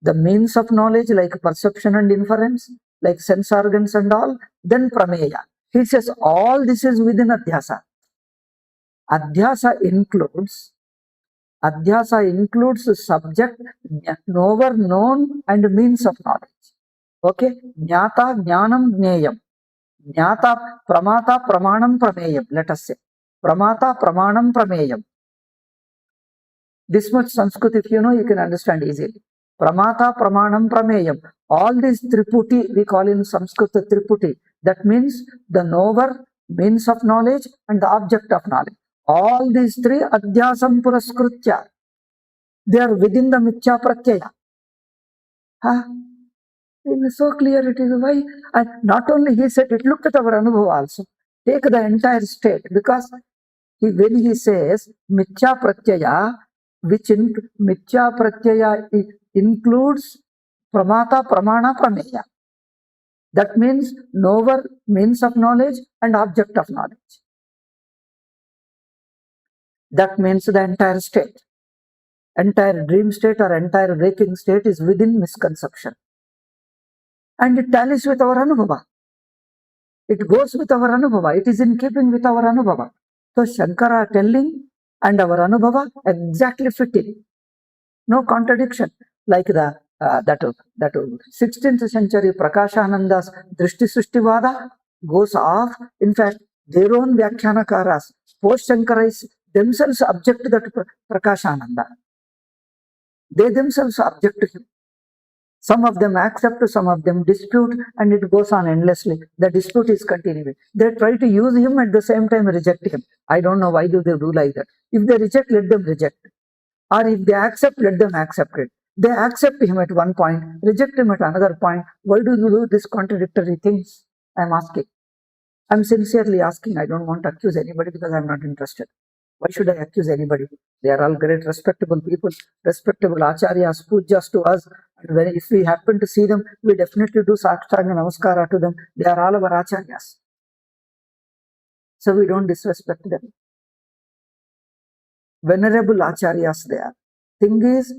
the means of knowledge like perception and inference, like sense organs and all, then prameya. He says all this is within adhyasa. Adhyasa includes subject, knower, known, and means of knowledge. Okay, jnata, jnanam, jneyam. Jnata, pramata, pramanam, prameyam. Let us say pramata, pramanam, prameyam. This much Sanskrit, if you know, you can understand easily. Pramata, pramanam, prameyam. All these triputi, we call in Sanskrit triputi. That means the knower, means of knowledge, and the object of knowledge. All these three, adhyasam puraskritya. They are within the mithya pratyaya. It is so clear it is why. And not only he said it, look at our anubhava also. Take the entire state, because when he says mithya pratyaya, which mithya pratyaya includes pramata, pramana, prameya. That means knower, means of knowledge, and object of knowledge. That means the entire state. Entire dream state or entire waking state is within misconception. And it tallies with our anubhava. It goes with our anubhava. It is in keeping with our anubhava. So Shankara telling and our anubhava exactly fitting. No contradiction. Like that 16th century Prakashananda's Drishti Srishtivada goes off. In fact, their own Vyakyanakaras, post Shankaras themselves object to that Prakashananda. They themselves object to him. Some of them accept, some of them dispute, and it goes on endlessly. The dispute is continuing. They try to use him, at the same time reject him. I don't know why do they do like that. If they reject, let them reject. Or if they accept, let them accept it. They accept him at one point, reject him at another point. Why do you do this contradictory things? I'm asking. I'm sincerely asking. I don't want to accuse anybody because I'm not interested. Why should I accuse anybody? They are all great, respectable people, respectable acharyas, pujas to us. And if we happen to see them, we definitely do sakshtanga namaskara to them. They are all our acharyas. So we don't disrespect them. Venerable acharyas they are. Thing is,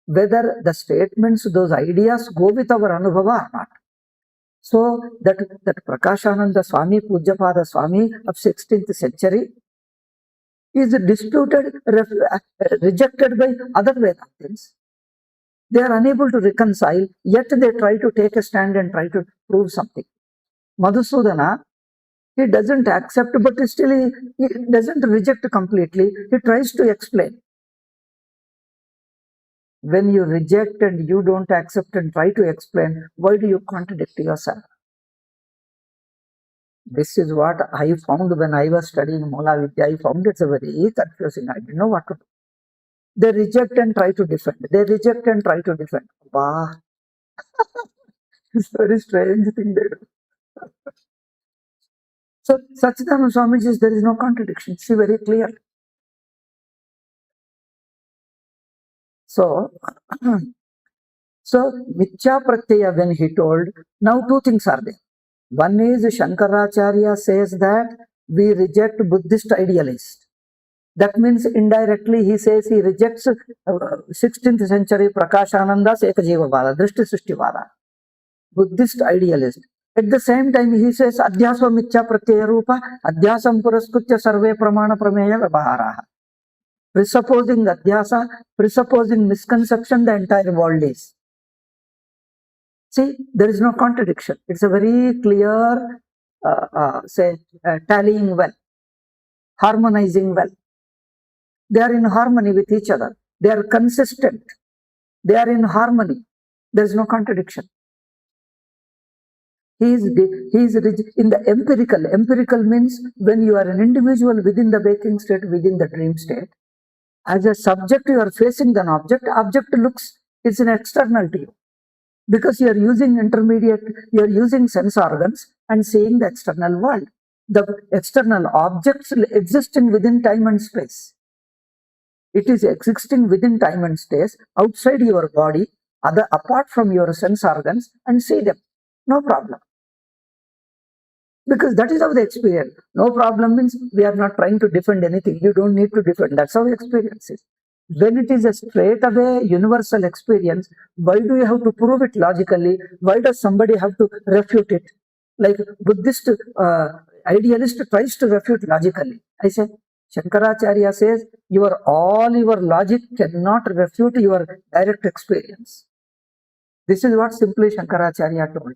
whether the statements, those ideas go with our anubhava or not. So that Prakashananda Swami, Pujapada Swami of 16th century is disputed, rejected by other Vedantins. They are unable to reconcile, yet they try to take a stand and try to prove something. Madhusudana, he doesn't accept, but still he doesn't reject completely. He tries to explain. When you reject and you don't accept and try to explain, why do you contradict yourself? This is what I found when I was studying Mula Vidya. I found it's a very confusing. I didn't know what to do. They reject and try to defend. They reject and try to defend. Wow. It's a very strange thing they do. So, Sachidananda Swamiji, there is no contradiction. See, very clear. So, Mithya Pratyaya, when he told, now two things are there. One is Shankaracharya says that we reject Buddhist idealists. That means indirectly he says he rejects 16th century Prakashananda's Ekajivavada, Drishti Srishtivada, Buddhist idealist. At the same time he says Adhyasa Mithya Pratyaya Rupa, Adhyasam Puraskutya Sarve Pramana Prameya Vabharaha. Presupposing Adhyasa, presupposing misconception, the entire world is. See, there is no contradiction. It's a very clear, tallying well, harmonizing well. They are in harmony with each other. They are consistent. They are in harmony. There is no contradiction. He is in the empirical. Empirical means when you are an individual within the waking state, within the dream state. As a subject, you are facing an object. Object looks, it's an external to you. Because you are using intermediate, you are using sense organs and seeing the external world. The external objects existing within time and space. It is existing within time and space, outside your body, apart from your sense organs, and see them. No problem. Because that is how the experience. No problem means we are not trying to defend anything. You don't need to defend. That's how experience is. When it is a straight away universal experience, why do you have to prove it logically? Why does somebody have to refute it? Like Buddhist idealist tries to refute logically. I say, Shankaracharya says, all your logic cannot refute your direct experience. This is what simply Shankaracharya told.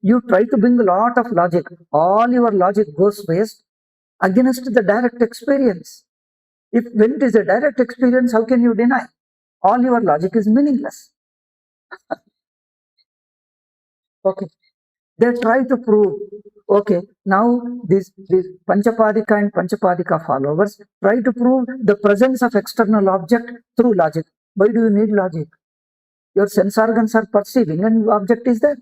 You try to bring a lot of logic. All your logic goes waste against the direct experience. When it is a direct experience, how can you deny? All your logic is meaningless. Okay. They try to prove, okay, now these Panchapadika and Panchapadika followers try to prove the presence of external object through logic. Why do you need logic? Your sense organs are perceiving and object is there.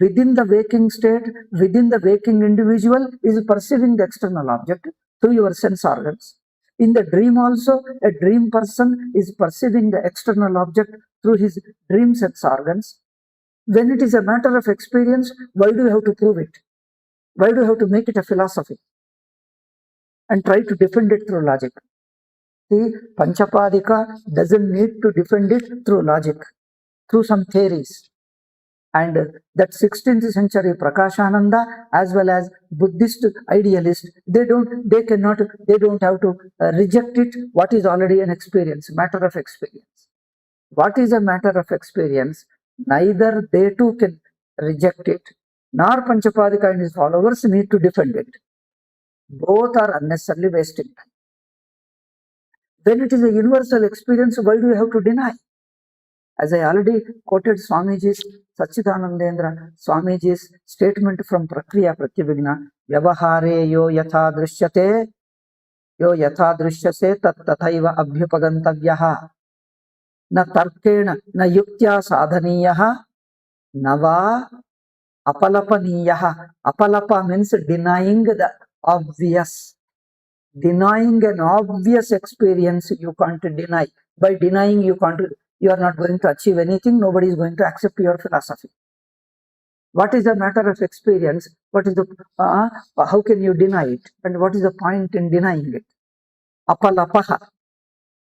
Within the waking state, within the waking individual is perceiving the external object through your sense organs. In the dream also, a dream person is perceiving the external object through his dream sense organs. When it is a matter of experience, why do you have to prove it? Why do you have to make it a philosophy and try to defend it through logic? See, Panchapadika doesn't need to defend it through logic, through some theories. And that 16th century Prakashananda as well as Buddhist idealist, they don't have to reject it, what is already an experience, matter of experience. What is a matter of experience? Neither they too can reject it, nor Panchapadika and his followers need to defend it. Both are unnecessarily wasting time. When it is a universal experience, why do you have to deny? As I already quoted Swamiji's, Sachidanandendra Swamiji's statement from Prakriya Pratyabhigna, Vyavahare yo yatha drishyase tat tathaiva abhyupagantavyaha, na tarkena na yuktya sadhaniyaha, na va apalapaniyaha. Apalapa means denying the obvious. Denying an obvious experience you can't deny. By denying you are not going to achieve anything. Nobody is going to accept your philosophy. What is a matter of experience? What is the how can you deny it? And what is the point in denying it? Apalapaha.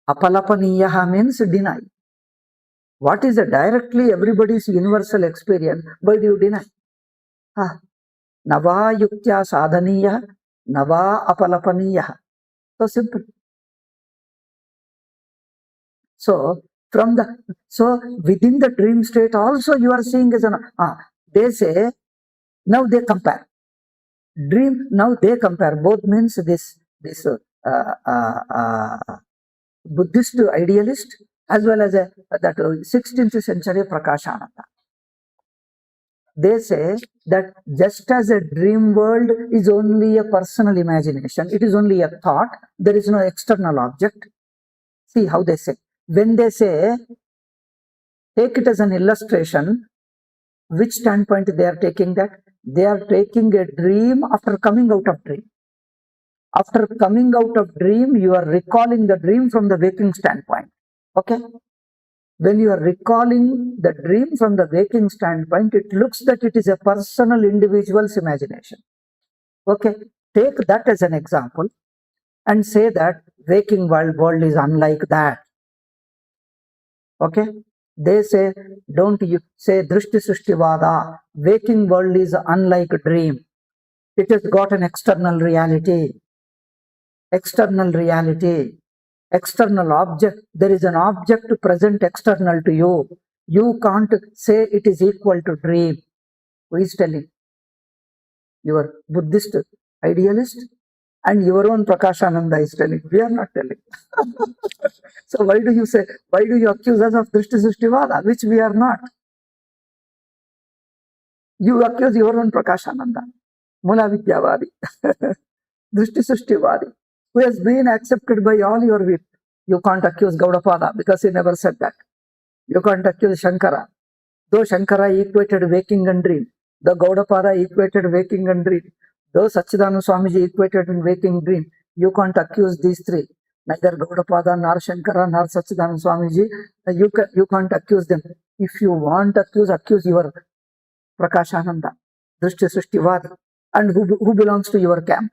Apalapaniyaha means deny. What is directly everybody's universal experience? Why do you deny? Nava yuktya sadhaniya, nava apalapaniya. So simple. So within the dream state also you are seeing as an they say, now they compare. Dream, now they compare. Both means this Buddhist idealist as well as that 16th century Prakashananda. They say that just as a dream world is only a personal imagination, it is only a thought, there is no external object. See how they say. When they say, take it as an illustration, which standpoint they are taking that? They are taking a dream after coming out of dream. After coming out of dream, you are recalling the dream from the waking standpoint. Okay? When you are recalling the dream from the waking standpoint, it looks that it is a personal individual's imagination. Okay? Take that as an example and say that waking world is unlike that. Okay? They say, don't you say Drishti Sushtivada, waking world is unlike dream. It has got an external reality. External reality. External object. There is an object present external to you. You can't say it is equal to dream. Who is telling? Your Buddhist idealist and your own Prakashananda is telling. We are not telling. So why do you accuse us of Drishti Sushtivada, which we are not? You accuse your own Prakashananda, Mula Vidyavadi, Drishti Sushtivadi, who has been accepted by all your views. You can't accuse Gaudapada because he never said that. You can't accuse Shankara. Though Shankara equated waking and dream, the Gaudapada equated waking and dream, though Sachidananda Swamiji equated in waking dream, you can't accuse these three. Neither Gaudapada, nor Shankara, nor Sachidananda Swamiji, you can't accuse them. If you want to accuse your Prakashananda, Drishti Sushtivada, and who belongs to your camp,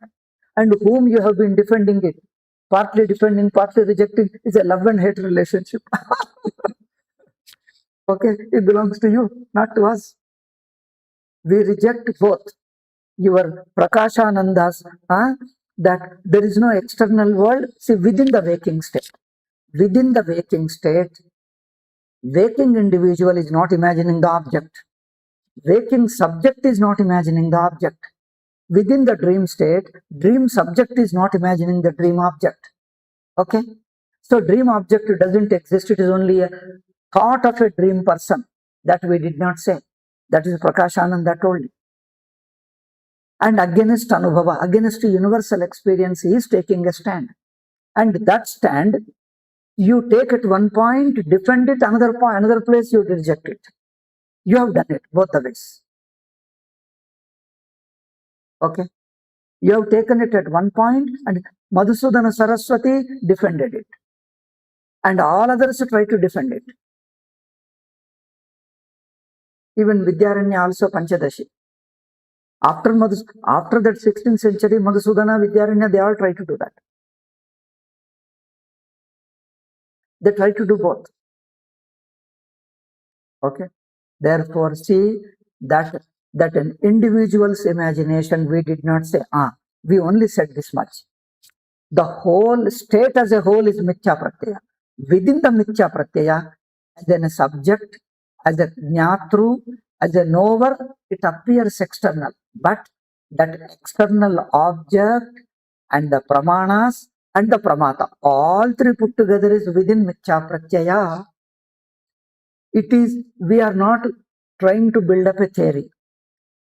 and whom you have been defending it. Partly defending, partly rejecting is a love and hate relationship. Okay, it belongs to you, not to us. We reject both. Your Prakashanandas, that there is no external world. See, within the waking state, waking individual is not imagining the object. Waking subject is not imagining the object. Within the dream state, dream subject is not imagining the dream object. Okay? So dream object doesn't exist. It is only a thought of a dream person. That we did not say. That is Prakashananda told you. And against Anubhava, against universal experience, he is taking a stand. And that stand You take at one point, defend it, another point, another place you reject it. You have done it both the ways. Okay. You have taken it at one point, and Madhusudana Saraswati defended it, and all others try to defend it. Even Vidyaranya also Panchadashi. After that 16th century, Madhusudana, Vidyaranya, they all try to do that. They try to do both. Okay. Therefore, see that an individual's imagination, we did not say, we only said this much. The whole state as a whole is Mithya Pratyaya. Within the Mithya Pratyaya, as a subject, as a Jnatru, as a knower, it appears external. But that external object and the Pramanas and the Pramata, all three put together is within Mithya Pratyaya. We are not trying to build up a theory.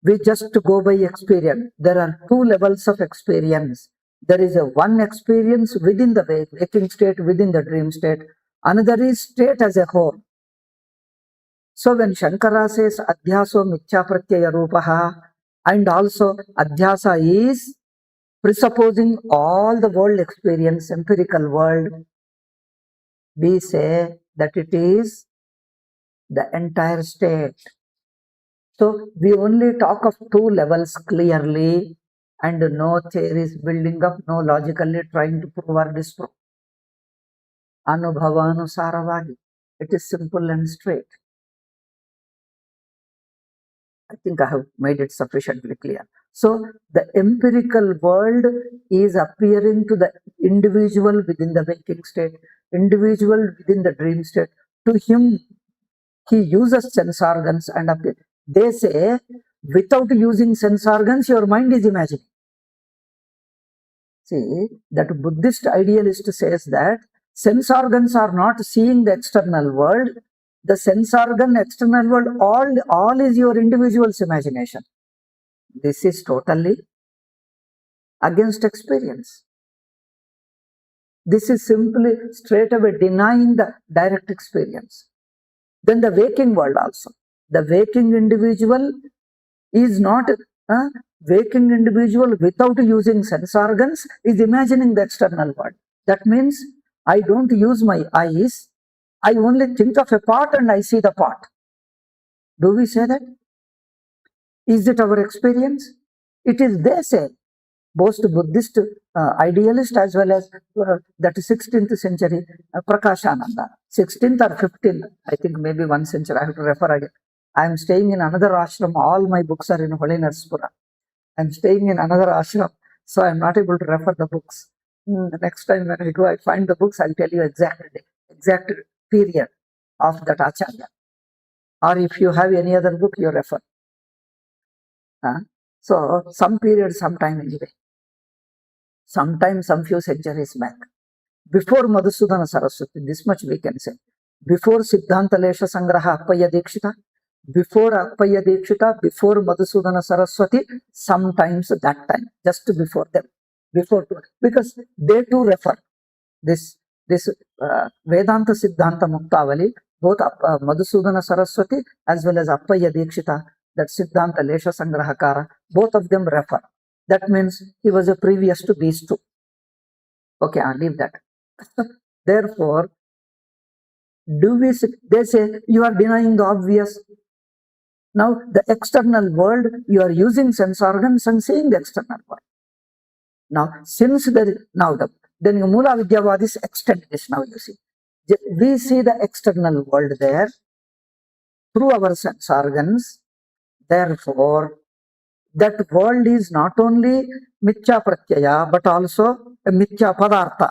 We just go by experience. There are two levels of experience. There is a one experience within the waking state, within the dream state. Another is state as a whole. So when Shankara says Adhyaso Mithya Pratyaya Rupaha, and also Adhyasa is presupposing all the world experience, empirical world, we say that it is the entire state. So we only talk of two levels clearly, and no theories building up, no logically trying to prove or disprove. Anubhavanusaravadi. It is simple and straight. I think I have made it sufficiently clear. So the empirical world is appearing to the individual within the waking state, individual within the dream state. To him, he uses sense organs and appear. They say, without using sense organs, your mind is imagining. See, that Buddhist idealist says that sense organs are not seeing the external world. The sense organ, external world, all is your individual's imagination. This is totally against experience. This is simply straight away denying the direct experience. Then the waking world also. The waking individual is not waking individual without using sense organs is imagining the external world. That means I don't use my eyes. I only think of a pot and I see the pot. Do we say that? Is it our experience? It is, they say, both Buddhist idealist as well as that 16th century Prakashananda. 16th or 15th, I think maybe 1 century, I have to refer again. I am staying in another ashram, all my books are in Holinarspura. I am staying in another ashram, so I am not able to refer the books. The next time when I go, I find the books, I'll tell you exact period of that Acharya. Or if you have any other book, you refer. So some period, sometime anyway. Sometime, some few centuries back. Before Madhusudana Saraswati, this much we can say. Before Siddhanta Lesha Sangraha Appaya Dikshita, before Appaya Dikshita, before Madhusudana Saraswati, sometimes that time, just before them. Because they too refer this Vedanta Siddhanta Muktavali, both Madhusudana Saraswati as well as Appaya Dikshita, that Siddhanta Lesha Sangrahakara, both of them refer. That means he was a previous to these two. Okay, I'll leave that. Therefore, they say you are denying the obvious. Now, the external world, you are using sense organs and seeing the external world. Now, since then Mula Vidyavadis extend this now, you see. We see the external world there through our sense organs. Therefore, that world is not only Mithya Pratyaya, but also a Mithya Padartha.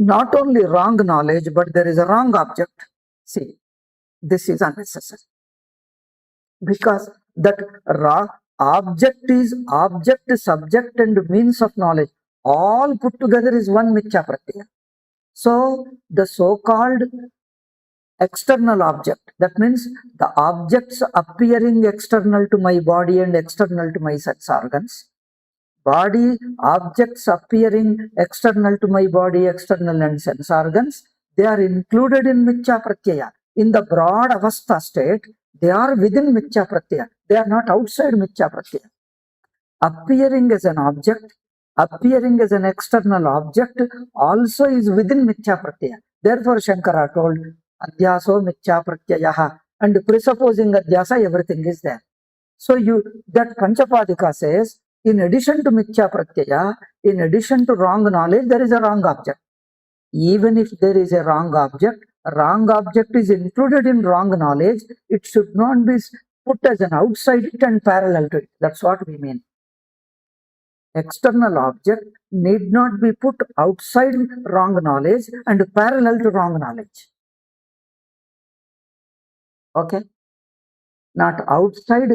Not only wrong knowledge, but there is a wrong object. See, this is unnecessary. Because that object is object, subject, and means of knowledge. All put together is one Mithya Pratyaya. So, the so-called external object, that means the objects appearing external to my body and external to my sense organs. Body, objects appearing external to my body, external and sense organs, they are included in Mithya Pratyaya. In the broad avastha state, they are within Mithya Pratyaya. They are not outside Mithya Pratyaya. Appearing as an object, appearing as an external object also is within Mithya Pratyaya. Therefore, Shankara told, Adhyaso Mithya Pratyayaha, and presupposing Adhyasa, everything is there. So that Panchapadika says, in addition to Mithya Pratyaya, in addition to wrong knowledge, there is a wrong object. Even if there is a wrong object is included in wrong knowledge, it should not be put as an outside it and parallel to it. That's what we mean. External object need not be put outside wrong knowledge and parallel to wrong knowledge. Okay? Not outside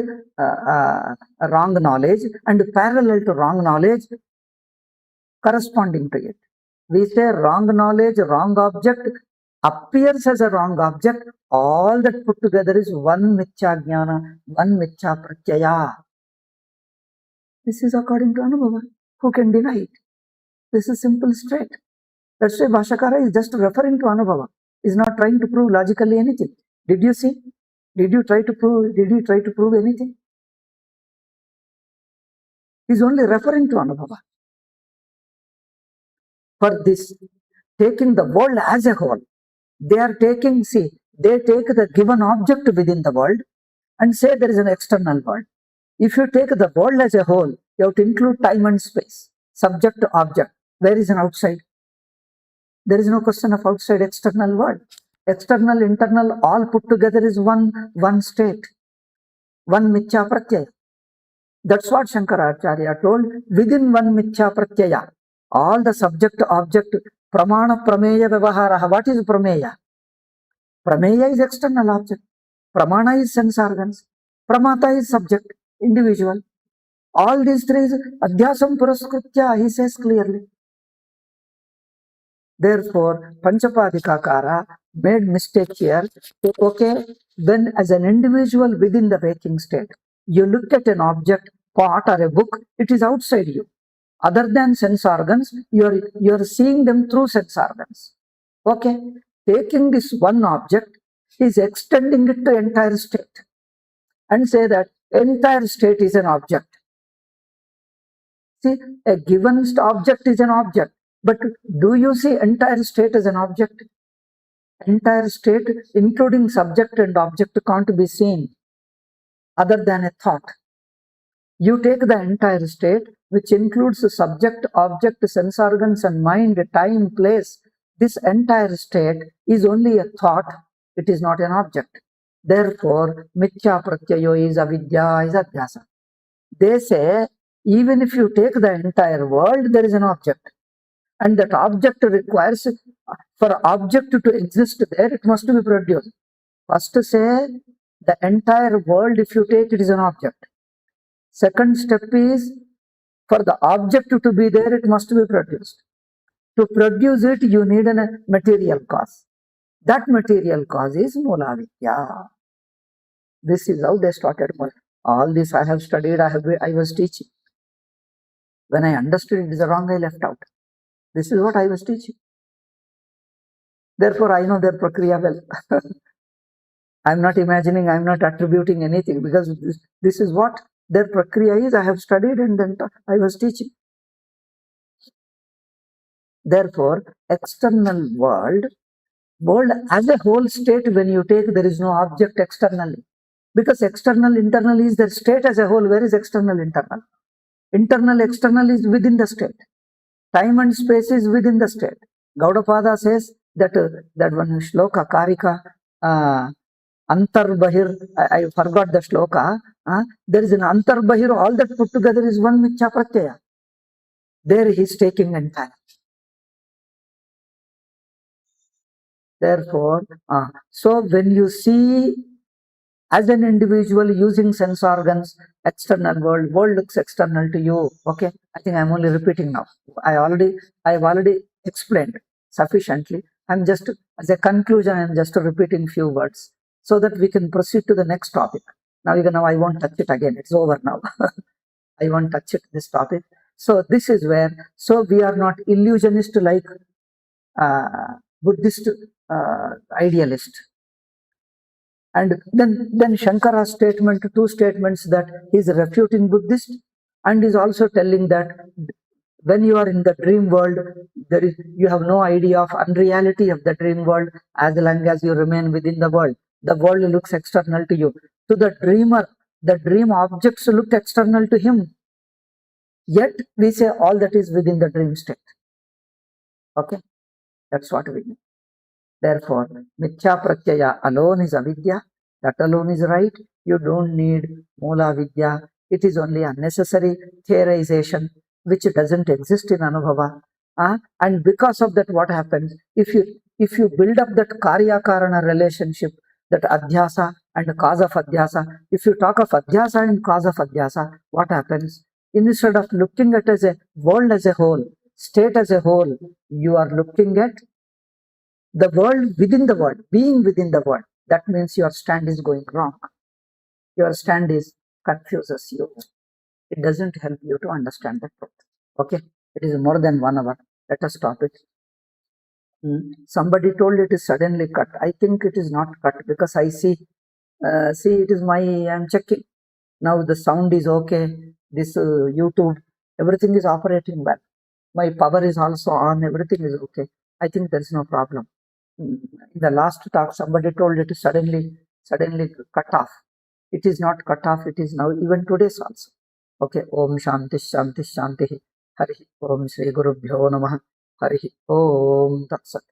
wrong knowledge and parallel to wrong knowledge corresponding to it. We say wrong knowledge, wrong object appears as a wrong object. All that put together is one Mithya Jnana, one Mithya Pratyaya. This is according to Anubhava. Who can deny it? This is simple, straight. That's why Bhashakara is just referring to Anubhava. Is not trying to prove logically anything. Did you see? Did you try to prove anything? He's only referring to Anubhava. For this, taking the world as a whole, they take the given object within the world and say there is an external world. If you take the world as a whole, you have to include time and space, subject to object. Where is an outside? There is no question of outside external world. External, internal, all put together is one state, one Mithya Pratyaya. That's what Shankaracharya told. Within one Mithya Pratyaya, all the subject, object, Pramana, Prameya, Vyavahara. What is Prameya? Prameya is external object. Pramana is sense organs. Pramata is subject, individual. All these three is Adhyasam Puraskritya, he says clearly. Therefore, Panchapadikakara made mistake here. Okay, then as an individual within the waking state, you look at an object, pot or a book, it is outside you. Other than sense organs, you are seeing them through sense organs. Okay, taking this one object is extending it to entire state and say that entire state is an object. See, a given object is an object, but do you see entire state as an object? Entire state, including subject and object, can't be seen other than a thought. You take the entire state, which includes the subject, object, sense organs, and mind, time, place. This entire state is only a thought, it is not an object. Therefore, Mithya Pratyayo is avidya, is adhyasa. They say, even if you take the entire world, there is an object. And that object requires, for object to exist there, it must be produced. First say, the entire world, if you take, it is an object. Second step is, for the object to be there, it must be produced. To produce it, you need a material cause. That material cause is Mula Vidya. This is how they started. All this I have studied, I was teaching. When I understood it is wrong, I left out. This is what I was teaching. Therefore, I know their prakriya well. I'm not imagining, I'm not attributing anything, because this is what their prakriya is. I have studied and then I was teaching. Therefore, external world as a whole state, when you take, there is no object externally. Because external, internal is the state as a whole. Where is external, internal? Internal, external is within the state. Time and space is within the state. Gaudapada says that one shloka, Karika, Antarbahir, I forgot the shloka. There is an Antarbahir, all that put together is one Mithya Pratyaya. There he is taking entire. Therefore, so when you see as an individual using sense organs, external world looks external to you. Okay, I think I'm only repeating now. I've already explained sufficiently. I'm just, as a conclusion, I'm just repeating few words so that we can proceed to the next topic. Now I won't touch it again. It's over now. I won't touch it, this topic. So this is where, so we are not illusionist like Buddhist idealist. And then Shankara's statement, two statements, that he's refuting Buddhist and is also telling that when you are in the dream world, you have no idea of unreality of the dream world as long as you remain within the world. The world looks external to you. To the dreamer, the dream objects look external to him. Yet we say all that is within the dream state. Okay, that's what we mean. Therefore, Mithya Pratyaya alone is avidya. That alone is right. You don't need Mula Vidya. It is only unnecessary theorization which doesn't exist in Anubhava. And because of that, what happens? If you build up that Karya Karana relationship, that Adhyasa and cause of Adhyasa, if you talk of Adhyasa and cause of Adhyasa, what happens? Instead of looking at as a world as a whole, state as a whole, you are looking at the world within the world, being within the world. That means your stand is going wrong. Your stand is confuses you. It doesn't help you to understand the truth. Okay, it is more than 1 hour. Let us stop it. Somebody told it is suddenly cut. I think it is not cut because I see it is I'm checking now. The sound is okay. This YouTube, everything is operating well. My power is also on. Everything is okay. I think there is no problem. In the last talk, somebody told it is suddenly cut off. It is not cut off. It is now even today's also. Okay. Om Shanti Shanti Shanti. Hari Om Shri Guru Bhyo Namah. Hari Om Tat Sat.